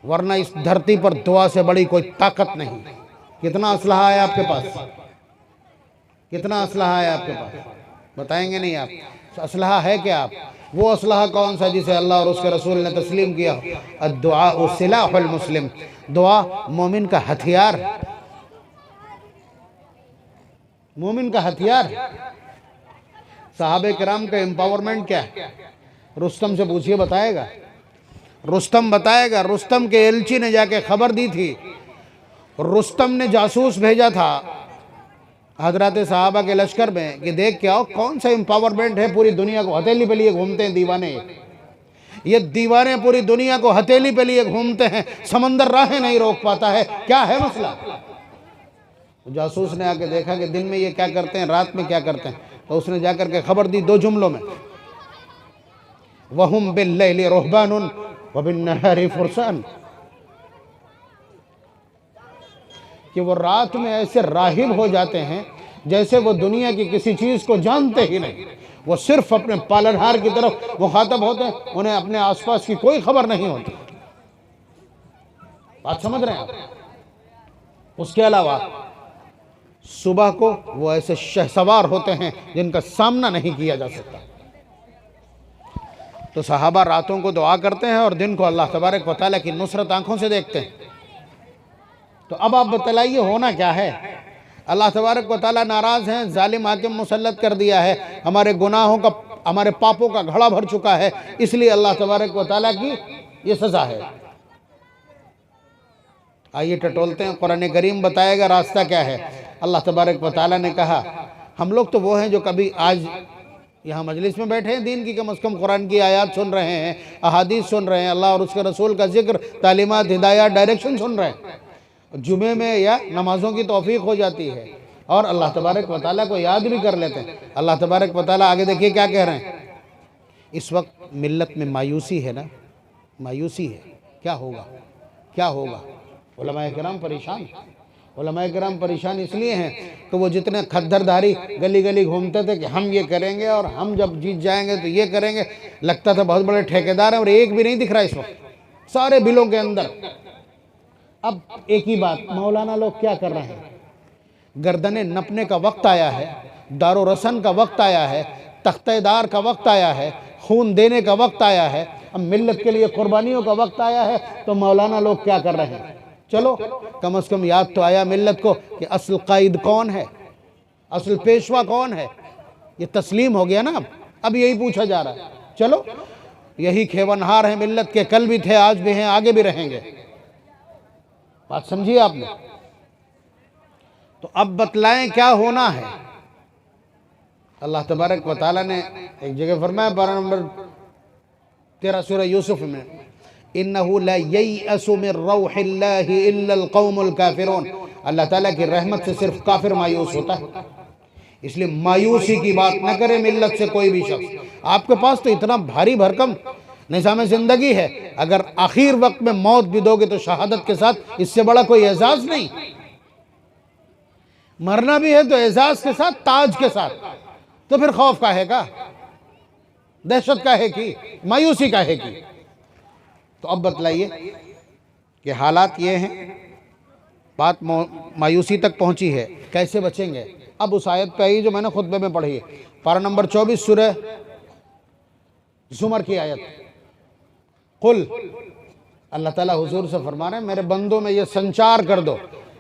ورنہ اس دھرتی پر دعا سے بڑی کوئی طاقت نہیں۔ کتنا اسلحہ ہے آپ کے پاس؟ کتنا اسلحہ ہے آپ کے پاس؟ بتائیں گے نہیں آپ؟ اسلحہ ہے کیا آپ؟ وہ اسلحہ کون سا جسے اللہ اور اس کے رسول نے تسلیم کیا؟ الدعاء سلاح المسلم، دعا مومن کا ہتھیار، مومن کا ہتھیار۔ صحابہ کرام کا امپاورمنٹ کیا ہے؟ رستم سے پوچھئے، بتائے گا؟ رستم بتائے گا۔ رستم کے ایلچی نے جا کے خبر دی تھی، رستم نے جاسوس بھیجا تھا حضرات صحابہ کے لشکر میں کہ دیکھ کے آؤ کون سا امپاورمنٹ ہے، پوری دنیا کو ہتھیلی پہ لیے گھومتے ہیں دیوانے، یہ دیوانے پوری دنیا کو ہتھیلی پہ لیے گھومتے ہیں، سمندر راہیں نہیں روک پاتا ہے، کیا ہے مسئلہ؟ جاسوس نے آ کے دیکھا کہ دن میں یہ کیا کرتے ہیں، رات میں کیا کرتے ہیں، تو اس نے جا کر کے خبر دی 2 جملوں میں، وَهُمْ بِاللَّيْلِ رُهْبَانٌ وَبِالنَّهَارِ فُرْسَانٌ، کہ وہ رات میں ایسے راہب ہو جاتے ہیں جیسے وہ دنیا کی کسی چیز کو جانتے ہی نہیں، وہ صرف اپنے پالنہار کی طرف مخاطب ہوتے ہیں، انہیں اپنے آس پاس کی کوئی خبر نہیں ہوتی۔ بات سمجھ رہے ہیں آپ؟ اس کے علاوہ صبح کو وہ ایسے شہسوار ہوتے ہیں جن کا سامنا نہیں کیا جا سکتا۔ تو صحابہ راتوں کو دعا کرتے ہیں اور دن کو اللہ تبارک و تعالیٰ کی نصرت آنکھوں سے دیکھتے ہیں۔ تو اب آپ بتلائیے ہونا کیا ہے؟ اللہ تبارک و تعالیٰ ناراض ہیں، ظالم حاکم مسلط کر دیا ہے، ہمارے گناہوں کا، ہمارے پاپوں کا گھڑا بھر چکا ہے، اس لیے اللہ تبارک و تعالیٰ کی یہ سزا ہے۔ آئیے ٹٹولتے ہیں، قرآن کریم بتائے گا راستہ کیا ہے۔ اللہ تبارک و تعالیٰ نے کہا، ہم لوگ تو وہ ہیں جو کبھی آج یہاں مجلس میں بیٹھے ہیں، دین کی کم از کم قرآن کی آیات سن رہے ہیں، احادیث سن رہے ہیں، اللہ اور اس کے رسول کا ذکر، تعلیمات، ہدایات، ڈائریکشن سن رہے ہیں۔ جمعے میں یا نمازوں کی توفیق ہو جاتی ہے اور اللہ تبارک و تعالیٰ کو یاد بھی کر لیتے ہیں۔ اللہ تبارک و تعالیٰ آگے دیکھیے کیا کہہ رہے ہیں، اس وقت ملت میں مایوسی ہے نا، مایوسی ہے، کیا ہوگا کیا ہوگا؟ علماء کرام پریشان، علماء کرام پریشان اس لیے ہیں کہ وہ جتنے کھدر دھاری گلی گلی گھومتے تھے کہ ہم یہ کریں گے اور ہم جب جیت جائیں گے تو یہ کریں گے، لگتا تھا بہت بڑے ٹھیکیدار ہیں، اور ایک بھی نہیں دکھ رہا اس وقت سارے بلوں کے اندر۔ اب ایک ہی بات، مولانا لوگ کیا کر رہے ہیں؟ گردنیں نپنے کا وقت آیا ہے، دار و رسن کا وقت آیا ہے، تختہ دار کا وقت آیا ہے، خون دینے کا وقت آیا ہے، اب ملت کے لیے قربانیوں کا وقت آیا ہے، تو مولانا لوگ کیا کر رہے ہیں؟ چلو کم از کم یاد تو آیا ملت کو کہ اصل قائد کون ہے، اصل پیشوا کون ہے، یہ تسلیم ہو گیا نا۔ اب یہی پوچھا جا رہا ہے، چلو یہی کھیونہار ہیں ملت کے، کل بھی تھے، آج بھی ہیں، آگے بھی رہیں گے۔ بات سمجھیے آپ نے؟ تو اب بتلائیں کیا ہونا ہے۔ اللہ تبارک و تعالیٰ نے ایک جگہ فرمایا پارہ نمبر 13 سورہ یوسف میں، اِنَّهُ لَا يَيْأَسُ مِن رَوْحِ اللَّهِ إِلَّا الْقَوْمُ الْكَافِرُونَ، اللہ تعالیٰ کی رحمت سے صرف کافر مایوس ہوتا ہے، اس لیے مایوسی کی بات نہ کرے ملت سے کوئی بھی شخص۔ آپ کے پاس تو اتنا بھاری بھرکم نظام زندگی ہے، اگر آخر وقت میں موت بھی دو گے تو شہادت کے ساتھ، اس سے بڑا کوئی اعزاز نہیں۔ مرنا بھی ہے تو اعزاز کے ساتھ، تاج کے ساتھ، تو پھر خوف کا ہے کا، دہشت کا ہے کی، مایوسی کا ہے کی۔ تو اب بتلائیے کہ حالات یہ ہیں، بات مایوسی تک پہنچی ہے، کیسے بچیں گے؟ اب اس آیت پہ آئی جو میں نے خطبے میں پڑھی ہے، پارہ نمبر 24 سورہ زمر کی آیت۔ قل، اللہ تعالیٰ حضور سے فرما رہے ہیں میرے بندوں میں یہ سنچار کر دو،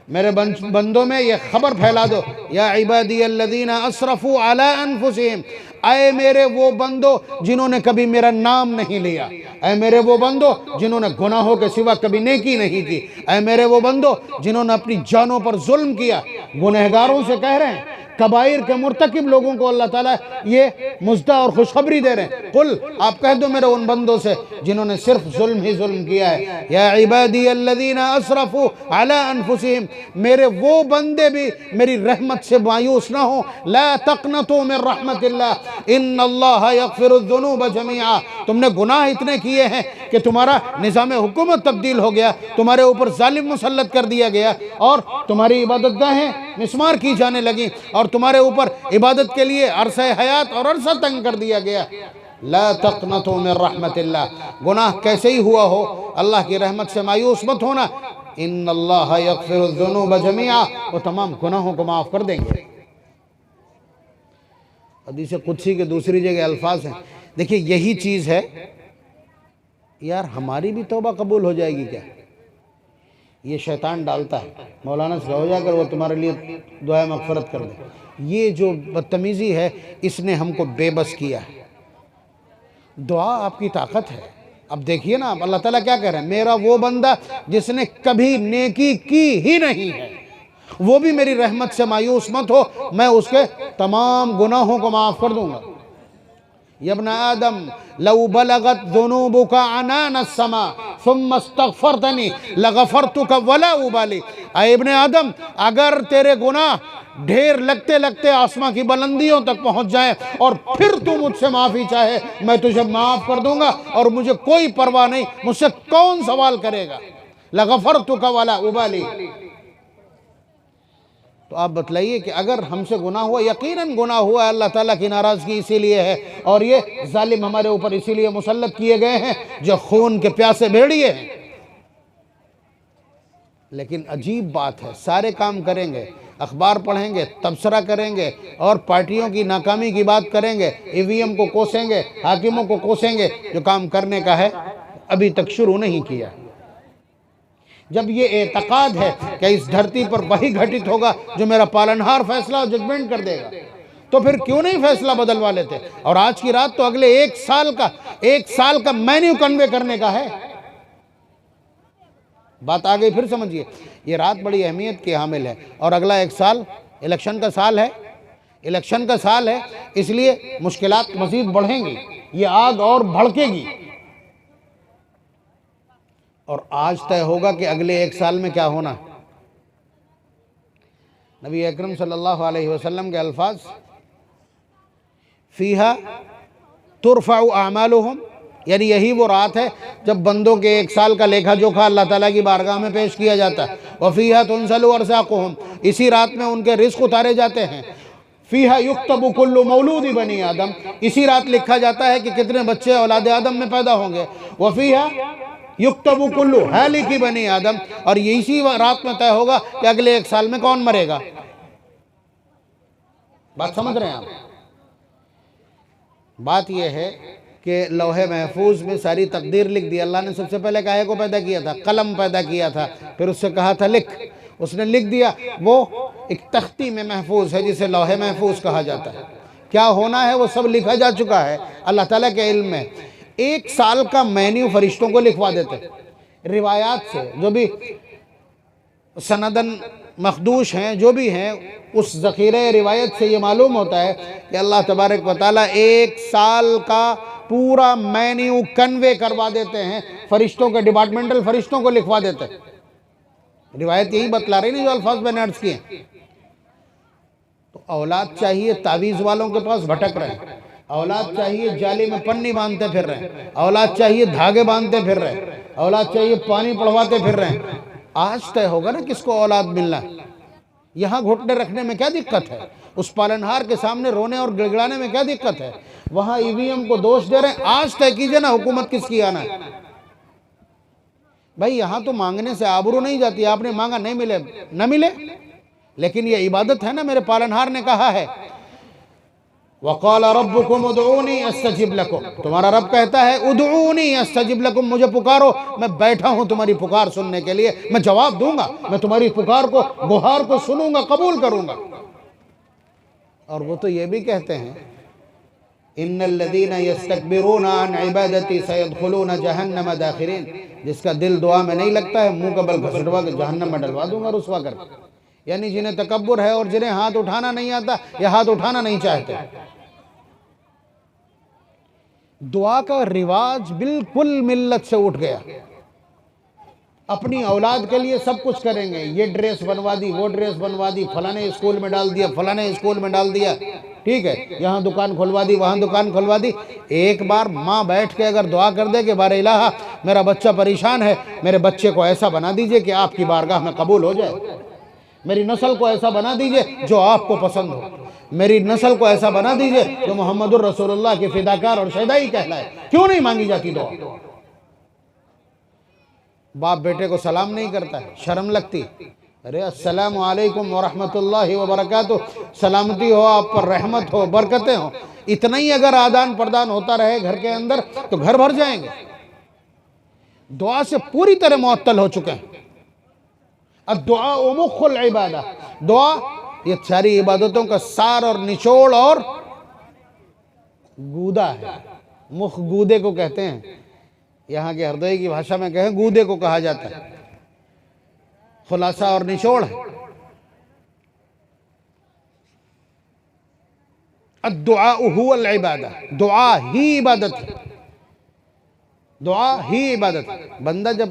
میرے بندوں میں یہ خبر پھیلا دو، یا عبادی الذین اسرفوا علی انفسہم، اے میرے وہ بندو جنہوں نے کبھی میرا نام نہیں لیا، اے میرے وہ بندو جنہوں نے گناہوں کے سوا کبھی نیکی نہیں کی، اے میرے وہ بندو جنہوں نے اپنی جانوں پر ظلم کیا۔ گنہگاروں سے کہہ رہے ہیں، کبائر کے مرتکب لوگوں کو اللہ تعالیٰ یہ مزدہ اور خوشخبری دے رہے ہیں۔ قل، آپ کہہ دو میرے ان بندوں سے جنہوں نے صرف ظلم ہی ظلم کیا ہے، یا عبادی الذین اسرفوا علی انفسہم، میرے وہ بندے بھی میری رحمت سے مایوس نہ ہوں، لا تقنطوا من رحمت اللہ ان اللہ یغفر الذنوب جميعا۔ تم نے گناہ اتنے کیے ہیں کہ تمہارا نظام حکومت تبدیل ہو گیا، تمہارے اوپر ظالم مسلط کر دیا گیا، اور تمہاری عبادت گاہیں مسمار کی جانے لگیں، اور تمہارے اوپر عبادت کے لیے عرصہ حیات اور عرصہ تنگ کر دیا گیا۔ لا تقنطوا من رحمت اللہ، گناہ کیسے ہی ہوا ہو اللہ کی رحمت سے مایوس مت ہونا، ان اللہ یغفر الذنوب جميعا، وہ تمام گناہوں کو معاف کر دیں گے۔ حدیث قدسی کے دوسری جگہ الفاظ ہیں، دیکھیں یہی چیز ہے، یار ہماری بھی توبہ قبول ہو جائے گی کیا؟ یہ شیطان ڈالتا ہے، مولانا سے ہو جا کر وہ تمہارے لیے دعائے مغفرت کر دے۔ یہ جو بدتمیزی ہے اس نے ہم کو بے بس کیا ہے۔ دعا آپ کی طاقت ہے۔ اب دیکھیے نا، اللہ تعالیٰ کیا کہہ رہے ہیں، میرا وہ بندہ جس نے کبھی نیکی کی ہی نہیں ہے، وہ بھی میری رحمت سے مایوس مت ہو، میں اس کے تمام گناہوں کو معاف کر دوں گا۔ یا ابن آدم لو بلغت ذنوبک عنان السماء ثم استغفرتنی لغفرتک ولا ابالی، اے ابن آدم اگر تیرے گناہ ڈھیر لگتے لگتے آسمان کی بلندیوں تک پہنچ جائیں اور پھر تو مجھ سے معافی چاہے، میں تجھے معاف کر دوں گا اور مجھے کوئی پرواہ نہیں، مجھ سے کون سوال کرے گا، لغفرتک ولا ابالی۔ تو آپ بتلائیے کہ اگر ہم سے گناہ ہوا، یقیناً گناہ ہوا ہے، اللہ تعالیٰ کی ناراضگی اسی لیے ہے، اور یہ ظالم ہمارے اوپر اسی لیے مسلط کیے گئے ہیں جو خون کے پیاسے بھیڑیے ہیں۔ لیکن عجیب بات ہے، سارے کام کریں گے، اخبار پڑھیں گے، تبصرہ کریں گے، اور پارٹیوں کی ناکامی کی بات کریں گے، EVM کو کوسیں گے، حاکموں کو کوسیں گے، جو کام کرنے کا ہے ابھی تک شروع نہیں کیا۔ جب یہ اعتقاد ہے کہ اس دھرتی پر وہی گھٹت ہوگا جو میرا پالنہار فیصلہ اور ججمنٹ کر دے گا، تو پھر کیوں نہیں فیصلہ بدلوا لیتے؟ اور آج کی رات تو اگلے ایک سال کا مینیو کنوے کرنے کا ہے۔ بات آ گئی، پھر سمجھیے، یہ رات بڑی اہمیت کی حامل ہے، اور اگلا ایک سال الیکشن کا سال ہے، اس لیے مشکلات مزید بڑھیں گی، یہ آگ اور بھڑکے گی، اور آج طے ہوگا کہ اگلے ایک سال میں کیا ہونا۔ نبی اکرم صلی اللہ علیہ وسلم کے الفاظ فیہا ترفع اعمالہم، یعنی یہی وہ رات ہے جب بندوں کے ایک سال کا لیکھا جوکھا اللہ تعالیٰ کی بارگاہ میں پیش کیا جاتا ہے۔ وفیہا تنزل ارزاقہم، اسی رات میں ان کے رزق اتارے جاتے ہیں۔ فیہا یکتب کل مولود بنی آدم، اسی رات لکھا جاتا ہے کہ کتنے بچے اولاد آدم میں پیدا ہوں گے۔ وفیہا یکتب کل ہالک بنی آدم، اور اسی رات میں طے ہوگا کہ اگلے ایک سال میں کون مرے گا۔ بات سمجھ رہے ہیں آپ؟ بات یہ ہے کہ لوح محفوظ میں ساری تقدیر لکھ دی۔ اللہ نے سب سے پہلے کاہے کو پیدا کیا تھا؟ قلم پیدا کیا تھا، پھر اس سے کہا تھا لکھ، اس نے لکھ دیا۔ وہ ایک تختی میں محفوظ ہے جسے لوح محفوظ کہا جاتا ہے۔ کیا ہونا ہے وہ سب لکھا جا چکا ہے اللہ تعالیٰ کے علم میں۔ ایک سال کا مینیو فرشتوں کو لکھوا دیتے، روایات سے جو بھی سندن مخدوش ہیں، جو بھی ہیں، اس ذخیرہ روایت سے یہ معلوم ہوتا ہے کہ اللہ تبارک و تعالیٰ ایک سال کا پورا مینیو کنوے کروا دیتے ہیں فرشتوں کے، ڈپارٹمنٹل فرشتوں کو لکھوا دیتے ہیں۔ روایت یہی بتلا رہی نہیں جو الفاظ میں نے عرض کیے ہیں۔ تو اولاد چاہیے تعویذ والوں کے پاس بھٹک رہے ہیں، اولاد چاہیے جالی میں پنی باندھتے پھر رہے ہیں، اولاد چاہیے دھاگے باندھتے پھر رہے ہیں، اولاد چاہیے پانی پڑھواتے پھر رہے ہیں۔ آج طے ہوگا نا کس کو اولاد ملنا ہے۔ یہاں گھٹنے رکھنے میں کیا دقت ہے؟ اس پالنہار کے سامنے رونے اور گڑگڑانے میں کیا دقت ہے؟ وہاں ای وی ایم کو دوش دے رہے ہیں، آج طے کیجئے نا حکومت کس کی آنا ہے۔ بھائی یہاں تو مانگنے سے آبرو نہیں جاتی، آپ نے مانگا نہیں ملے نہ ملے، لیکن یہ عبادت ہے نا۔ میرے پالنہار نے کہا ہے وَقَالَ رَبُّكُمْ اُدْعُونِي أَسْتَجِبْ لَكُمْ، تمہارا رب کہتا ہے اُدْعُونِي أَسْتَجِبْ لَكُمْ، مجھے پکارو، میں بیٹھا ہوں تمہاری پکار سننے کے لیے، میں جواب دوں گا، میں تمہاری پکار کو، گہار کو سنوں گا، قبول کروں گا۔ اور وہ تو یہ بھی کہتے ہیں إِنَّ الَّذِينَ يَسْتَكْبِرُونَ عَنْ عِبَادَتِي سَيَدْخُلُونَ جَهَنَّمَ دَاخِرِينَ، جس کا دل دعا میں نہیں لگتا ہے منہ کا بل گھسڑوا کے جہنم میں ڈلوا دوں گا رسوا کر کے۔ یعنی جنہیں تکبر ہے اور جنہیں ہاتھ اٹھانا نہیں آتا یا ہاتھ اٹھانا نہیں چاہتے۔ دعا کا رواج بالکل ملت سے اٹھ گیا۔ اپنی اولاد کے لیے سب کچھ کریں گے، یہ ڈریس بنوا دی، وہ ڈریس بنوا دی، فلانے اسکول میں ڈال دیا، فلانے اسکول میں ڈال دیا، ٹھیک ہے، یہاں دکان کھلوا دی، وہاں دکان کھلوا دی۔ ایک بار ماں بیٹھ کے اگر دعا کر دے کہ بار الہ میرا بچہ پریشان ہے، میرے بچے کو ایسا بنا دیجئے کہ آپ کی بارگاہ میں قبول ہو جائے، میری نسل کو ایسا بنا دیجئے جو آپ کو پسند ہو، میری نسل کو ایسا بنا دیجئے جو محمد الرسول اللہ کے فداکار اور شہدائی کہلائے۔ کیوں نہیں مانگی جاتی دعا؟ باپ بیٹے کو سلام نہیں کرتا ہے، شرم لگتی، ارے السلام علیکم ورحمت اللہ وبرکاتہ، سلامتی ہو آپ پر، رحمت ہو، برکتیں ہو، اتنا ہی اگر آدان پردان ہوتا رہے گھر کے اندر تو گھر بھر جائیں گے۔ دعا سے پوری طرح معطل ہو چکے ہیں۔ الدعاء مخ العبادہ، دعا یہ ساری عبادتوں کا سار اور نچوڑ اور گودا ہے۔ مخ گودے کو کہتے ہیں، یہاں کے ہردوئی کی بھاشا میں کہیں گودے کو کہا جاتا ہے، خلاصہ اور نچوڑ ہے۔ الدعاء هو العبادہ، دعا ہی عبادت ہے، دعا ہی عبادت ہے۔ بندہ جب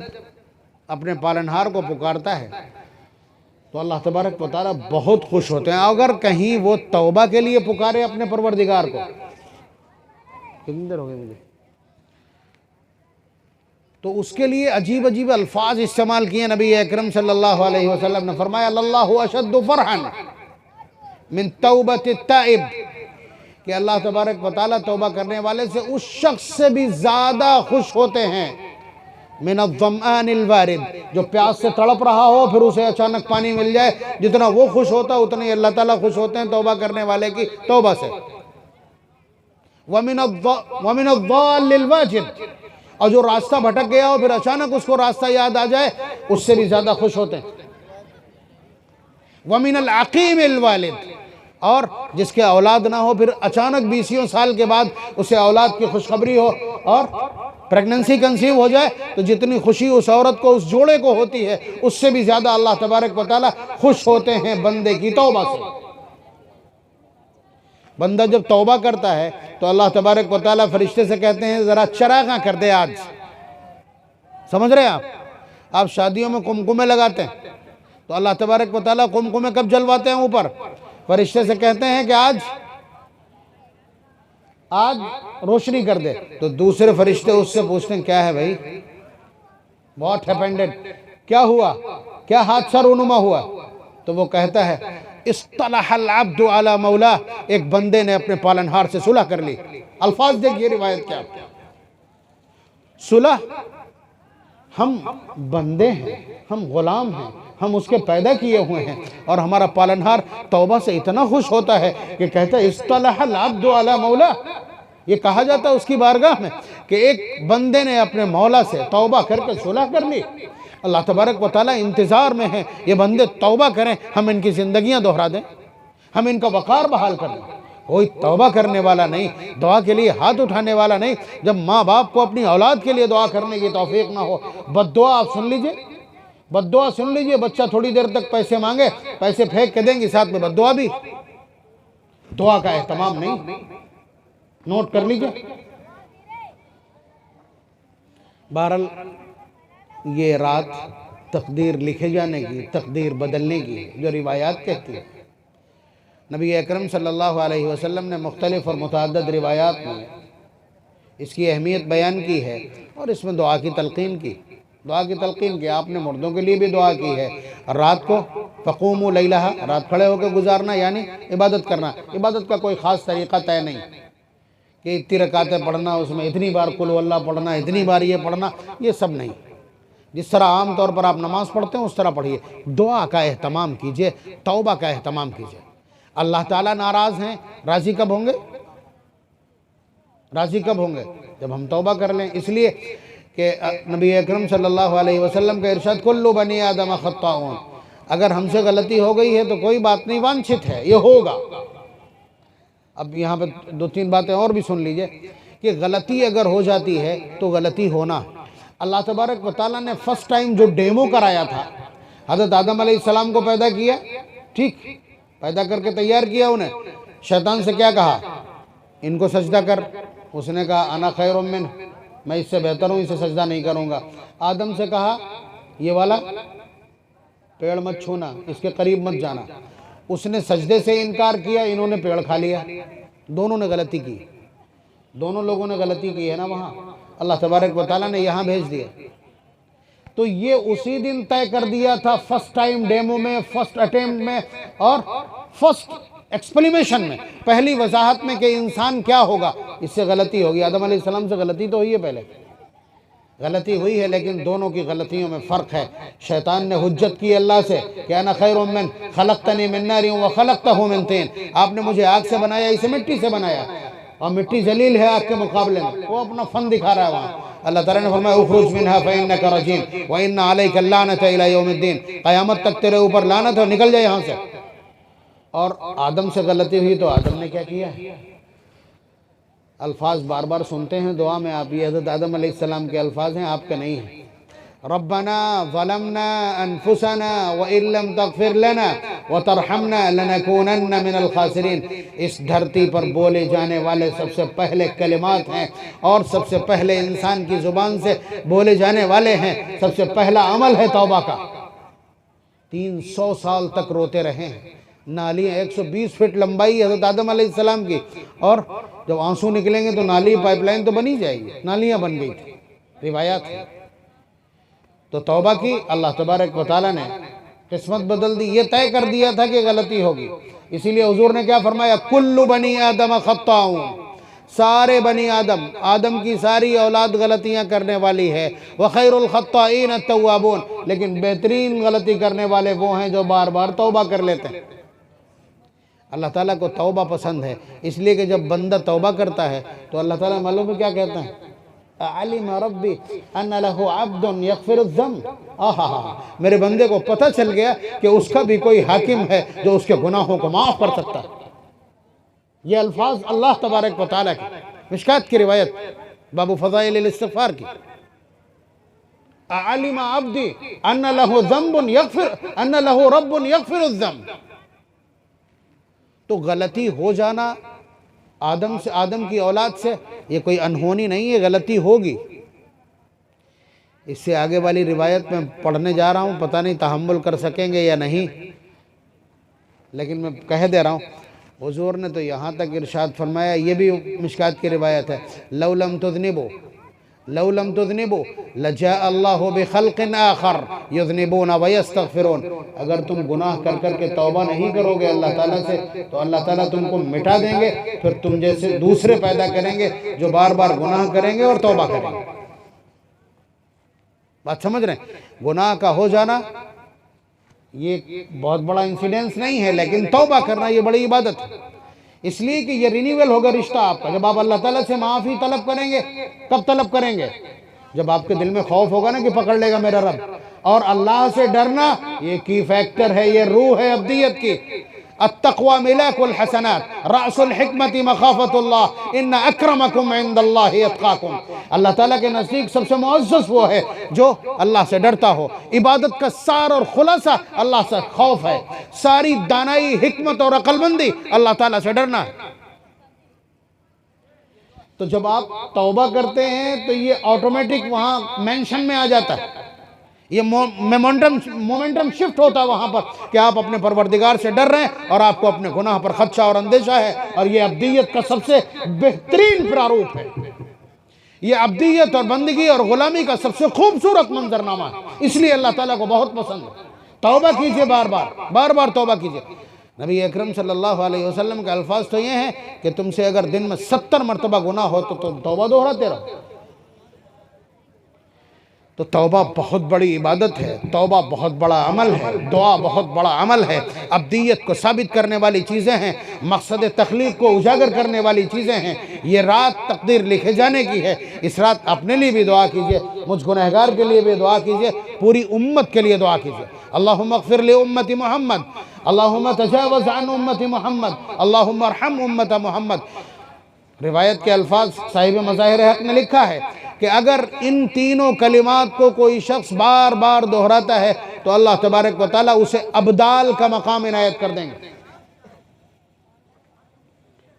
اپنے پالنہار کو پکارتا ہے تو اللہ تبارک و تعالیٰ بہت خوش ہوتے ہیں۔ اگر کہیں وہ توبہ کے لیے پکارے اپنے پروردگار کو، کتنی دیر ہو گئی مجھے، تو اس کے لیے عجیب عجیب الفاظ استعمال کیے نبی اکرم صلی اللہ علیہ وسلم نے۔ فرمایا اللہ اشد فرحا من توبۃ التائب، کہ اللہ تبارک و تعالیٰ توبہ کرنے والے سے اس شخص سے بھی زیادہ خوش ہوتے ہیں من الظمآن الوارد، جو پیاس سے تڑپ رہا ہو پھر اسے اچانک پانی مل جائے، جتنا وہ خوش ہوتا اتنا ہی اللہ تعالیٰ خوش ہوتے ہیں توبہ کرنے والے کی توبہ سے۔ وَمِنَ الضَّالِّ الْوَاجِدِ، اور جو راستہ بھٹک گیا ہو پھر اچانک اس کو راستہ یاد آ جائے اس سے بھی زیادہ خوش ہوتے ہیں۔ وَمِنَ الْعَقِيمِ الْوَالِدِ، اور جس کے اولاد نہ ہو پھر اچانک 20 سال کے بعد اسے اولاد کی خوشخبری ہو اور پریگننسی کنسیو ہو جائے، تو جتنی خوشی اس عورت کو، اس جوڑے کو ہوتی ہے، اس سے بھی زیادہ اللہ تبارک و تعالیٰ خوش ہوتے ہیں بندے کی توبہ سے۔ بندہ جب توبہ کرتا ہے تو اللہ تبارک و تعالیٰ فرشتے سے کہتے ہیں ذرا چراغاں کر دے آج۔ سمجھ رہے ہیں آپ شادیوں میں کمکمے لگاتے ہیں تو اللہ تبارک و تعالیٰ قمقمے کب جلواتے ہیں اوپر؟ فرشتے سے کہتے ہیں کہ آج روشنی کر دے، تو دوسرے فرشتے اس سے پوچھتے ہیں کیا ہے بھائی، واٹ ہیپنڈ، کیا ہوا، کیا حادثہ رونما ہوا؟ تو وہ کہتا ہے اصطلح العبد علی مولا، ایک بندے نے اپنے پالنہار سے صلح کر لی۔ الفاظ دیکھیے روایت کیا، صلح، ہم بندے ہیں، ہم غلام ہیں، ہم اس کے پیدا کیے ہوئے ہیں، اور ہمارا پالنہار توبہ سے اتنا خوش ہوتا ہے کہ کہتا ہے اصطلح العبد علی مولا۔ یہ کہا جاتا ہے اس کی بارگاہ میں کہ ایک بندے نے اپنے مولا سے توبہ کر کے صلح کر لی۔ اللہ تبارک و تعالیٰ انتظار میں ہیں یہ بندے توبہ کریں، ہم ان کی زندگیاں دہرا دیں، ہم ان کا وقار بحال کر دیں۔ کوئی توبہ کرنے والا نہیں، دعا کے لیے ہاتھ اٹھانے والا نہیں۔ جب ماں باپ کو اپنی اولاد کے لیے دعا کرنے کی توفیق نہ ہو، بد دعا آپ سن لیجئے، بد دعا سن لیجئے، بچہ تھوڑی دیر تک پیسے مانگے، پیسے پھینک کے دیں گے، ساتھ میں بد دعا بھی۔ دعا کا اہتمام نہیں، نوٹ کر لیجئے۔ بہرحال یہ رات تقدیر لکھے جانے کی، تقدیر بدلنے کی جو روایات کہتی ہے، نبی اکرم صلی اللہ علیہ وسلم نے مختلف اور متعدد روایات میں اس کی اہمیت بیان کی ہے، اور اس میں دعا کی تلقین کی، آپ نے مردوں کے لیے بھی دعا کی ہے۔ رات کو فقوموا لیلہا، رات کھڑے ہو کے گزارنا، یعنی عبادت کرنا۔ عبادت کا کوئی خاص طریقہ طے نہیں کہ اتنی رکعتیں پڑھنا، اس میں اتنی بار قل ہو اللہ پڑھنا، اتنی بار یہ پڑھنا، یہ سب نہیں۔ جس طرح عام طور پر آپ نماز پڑھتے ہیں اس طرح پڑھیے، دعا کا اہتمام کیجئے، توبہ کا اہتمام کیجئے۔ اللہ تعالیٰ ناراض ہیں، راضی کب ہوں گے؟ راضی کب ہوں گے؟ جب ہم توبہ کر لیں۔ اس لیے کہ نبی اکرم صلی اللہ علیہ وسلم کا ارشاد کل بنی آدم خطاؤن، اگر ہم سے غلطی ہو گئی ہے تو کوئی بات نہیں، وانچھت ہے، یہ ہوگا۔ اب یہاں پہ دو تین باتیں اور بھی سن لیجئے کہ غلطی اگر ہو جاتی ہے تو غلطی ہونا، اللہ تبارک و تعالیٰ نے فرسٹ ٹائم جو ڈیمو کرایا تھا، حضرت آدم علیہ السلام کو پیدا کیا، ٹھیک، پیدا کر کے تیار کیا انہیں، شیطان سے کیا کہا؟ ان کو سجدہ کر، اس نے کہا انا خیر منہ، میں اس سے بہتر ہوں، اسے سجدہ نہیں کروں گا۔ آدم سے کہا یہ والا پیڑ مت چھونا، اس کے قریب مت جانا، اس نے سجدے سے انکار کیا، انہوں نے پیڑ کھا لیا۔ دونوں نے غلطی کی، دونوں لوگوں نے غلطی کی ہے نا وہاں، اللہ تبارک و تعالیٰ نے یہاں بھیج دیا۔ تو یہ اسی دن طے کر دیا تھا، فرسٹ ٹائم ڈیمو میں، فرسٹ اٹیمپٹ میں، اور فرسٹ ایکسپلیمیشن میں، پہلی وضاحت میں کہ انسان کیا ہوگا۔ اس سے غلطی ہوگی، آدم علیہ السلام سے غلطی تو ہوئی ہے، پہلے غلطی ہوئی ہے، لیکن دونوں کی غلطیوں میں فرق ہے۔ شیطان نے حجت کی اللہ سے کہ انا خیر من خلقتنی من نار وخلقتہ من طین، آپ نے مجھے آگ سے بنایا، اسے مٹی سے بنایا، اور مٹی ذلیل ہے آگ کے مقابلے میں، وہ اپنا فن دکھا رہا ہے وہاں۔ اللہ تعالیٰ نے فرمایا اخرج منہا فإنک رجیم وإن علیک اللعنۃ الی یوم الدین، قیامت تک تیرے اوپر لعنت ہے، نکل جائے یہاں سے۔ اور آدم سے غلطی ہوئی تو آدم نے کیا کیا؟ الفاظ بار بار سنتے ہیں دعا میں آپ، یہ حضرت آدم علیہ السلام کے الفاظ ہیں، آپ کے نہیں ہیں۔ ربنا ظلمنا انفسنا وان لم تغفر لنا وترحمنا لنكونن من الخاسرین، اس دھرتی پر بولے جانے والے سب سے پہلے کلمات ہیں، اور سب سے پہلے انسان کی زبان سے بولے جانے والے ہیں، سب سے پہلا عمل ہے توبہ کا۔ 300 سال تک روتے رہے ہیں، نالیاں 120 فٹ لمبائی حضرت آدم علیہ السلام کی، اور جب آنسو نکلیں گے تو نالی پائپ لائن تو بنی جائے گی، نالیاں بن گئی تھی، روایات ہیں۔ تو توبہ کی، اللہ تبارک و تعالیٰ نے قسمت بدل دی، یہ طے کر دیا تھا کہ غلطی ہوگی، اسی لیے حضور نے کیا فرمایا کل بنی آدم خطاؤن، سارے بنی آدم، آدم کی ساری اولاد غلطیاں کرنے والی ہے، وخیر الخطائین التوابون، لیکن بہترین غلطی کرنے والے وہ ہیں جو بار بار توبہ کر لیتے ہیں۔ اللہ تعالیٰ کو توبہ پسند ہے، اس لیے کہ جب بندہ توبہ کرتا ہے تو اللہ تعالیٰ معلوم ہے کیا کہتا ہے؟ علم ربی ان لہ عبد یغفر الذنب، میرے بندے کو پتہ چل گیا کہ اس کا بھی کوئی حاکم ہے جو اس کے گناہوں کو معاف کر سکتا ہے۔ یہ الفاظ اللہ تبارک و تعالیٰ کی، مشکات کی روایت باب فضائل الاستغفار کی، علم عبدی ان لہ ذنب یغفر، ان لہ رب یغفر الذنب۔ تو غلطی ہو جانا آدم کی اولاد سے یہ کوئی انہونی نہیں ہے، غلطی ہوگی، اس سے آگے والی روایت میں پڑھنے جا رہا ہوں، پتہ نہیں تحمل کر سکیں گے یا نہیں، لیکن میں کہہ دے رہا ہوں، حضور نے تو یہاں تک ارشاد فرمایا، یہ بھی مشکات کی روایت ہے، لَوْ لَمْ تُذْنِبُوا لَجَاءَ اللَّهُ بِخَلْقٍ آخَرٍ يُذْنِبُونَ وَيَسْتَغْفِرُونَ۔ اگر تم گناہ کر کر کے توبہ نہیں کرو گے اللہ تعالیٰ سے تو اللہ تعالیٰ تم کو مٹا دیں گے، پھر تم جیسے دوسرے پیدا کریں گے جو بار بار گناہ کریں گے اور توبہ کریں گے۔ بات سمجھ رہے ہیں؟ گناہ کا ہو جانا یہ بہت بڑا انسیڈنس نہیں ہے، لیکن توبہ کرنا یہ بڑی عبادت ہے، اس لیے کہ یہ رینیول ہوگا رشتہ آپ کا۔ جب آپ اللہ تعالیٰ سے معافی طلب کریں گے، کب طلب کریں گے؟ جب آپ کے دل میں خوف ہوگا نا کہ پکڑ لے گا میرا رب، اور اللہ سے ڈرنا یہ کی فیکٹر ہے، یہ روح ہے عبدیت کی۔ التقوى ملاك الحسنات رأس الحکمت مخافت اللہ ان اکرمکم عند اللہ اتقاکم۔ اللہ تعالیٰ کے نزدیک سب سے معزز وہ ہے جو اللہ سے ڈرتا ہو۔ عبادت کا سار اور خلاصہ اللہ سے خوف ہے، ساری دانائی، حکمت اور عقل مندی اللہ تعالیٰ سے ڈرنا ہے۔ تو جب آپ توبہ کرتے ہیں تو یہ آٹومیٹک وہاں مینشن میں آ جاتا ہے، یہ مومنٹم شفٹ ہوتا ہے وہاں پر کہ آپ اپنے پروردگار سے ڈر رہے ہیں اور آپ کو اپنے گناہ پر خدشہ اور اندیشہ ہے، اور یہ عبدیت کا سب سے بہترین پراروپ ہے۔ یہ عبدیت اور بندگی اور غلامی کا سب سے خوبصورت منظرنامہ ہے، اس لیے اللہ تعالیٰ کو بہت پسند ہے۔ توبہ کیجئے، بار بار توبہ کیجئے۔ نبی اکرم صلی اللہ علیہ وسلم کے الفاظ تو یہ ہیں کہ تم سے اگر دن میں 70 مرتبہ گناہ ہو تو تم توبہ دہراتے رہو۔ تو توبہ بہت بڑی عبادت ہے، توبہ بہت بڑا عمل ہے، دعا بہت بڑا عمل ہے، عبدیت کو ثابت کرنے والی چیزیں ہیں، مقصد تخلیق کو اجاگر کرنے والی چیزیں ہیں۔ یہ رات تقدیر لکھے جانے کی ہے، اس رات اپنے لیے بھی دعا کیجئے، مجھ گنہگار کے لیے بھی دعا کیجئے، پوری امت کے لیے دعا کیجئے۔ اللہم اغفر لی امت محمد، اللہم تجاوز عن امت محمد، اللہم ارحم امت محمد۔ روایت کے الفاظ صاحب مظاہر حق نے لکھا ہے کہ اگر ان تینوں کلمات کو کوئی شخص بار بار دہراتا ہے تو اللہ تبارک و تعالیٰ اسے ابدال کا مقام عنایت کر دیں گے۔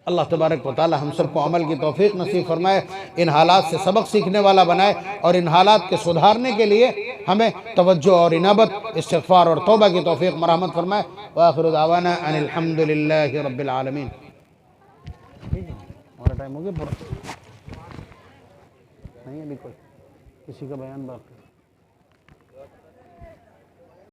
اللہ تبارک و تعالیٰ ہم سب کو عمل کی توفیق نصیب فرمائے، ان حالات سے سبق سیکھنے والا بنائے، اور ان حالات کے سدھارنے کے لیے ہمیں توجہ اور انابت، استغفار اور توبہ کی توفیق مرحمت فرمائے۔ وآخر دعوانا ان الحمدللہ رب العالمین۔ ہمارا ٹائم ہو گیا پورا؟ نہیں ابھی کوئی کسی کا بیان باقی؟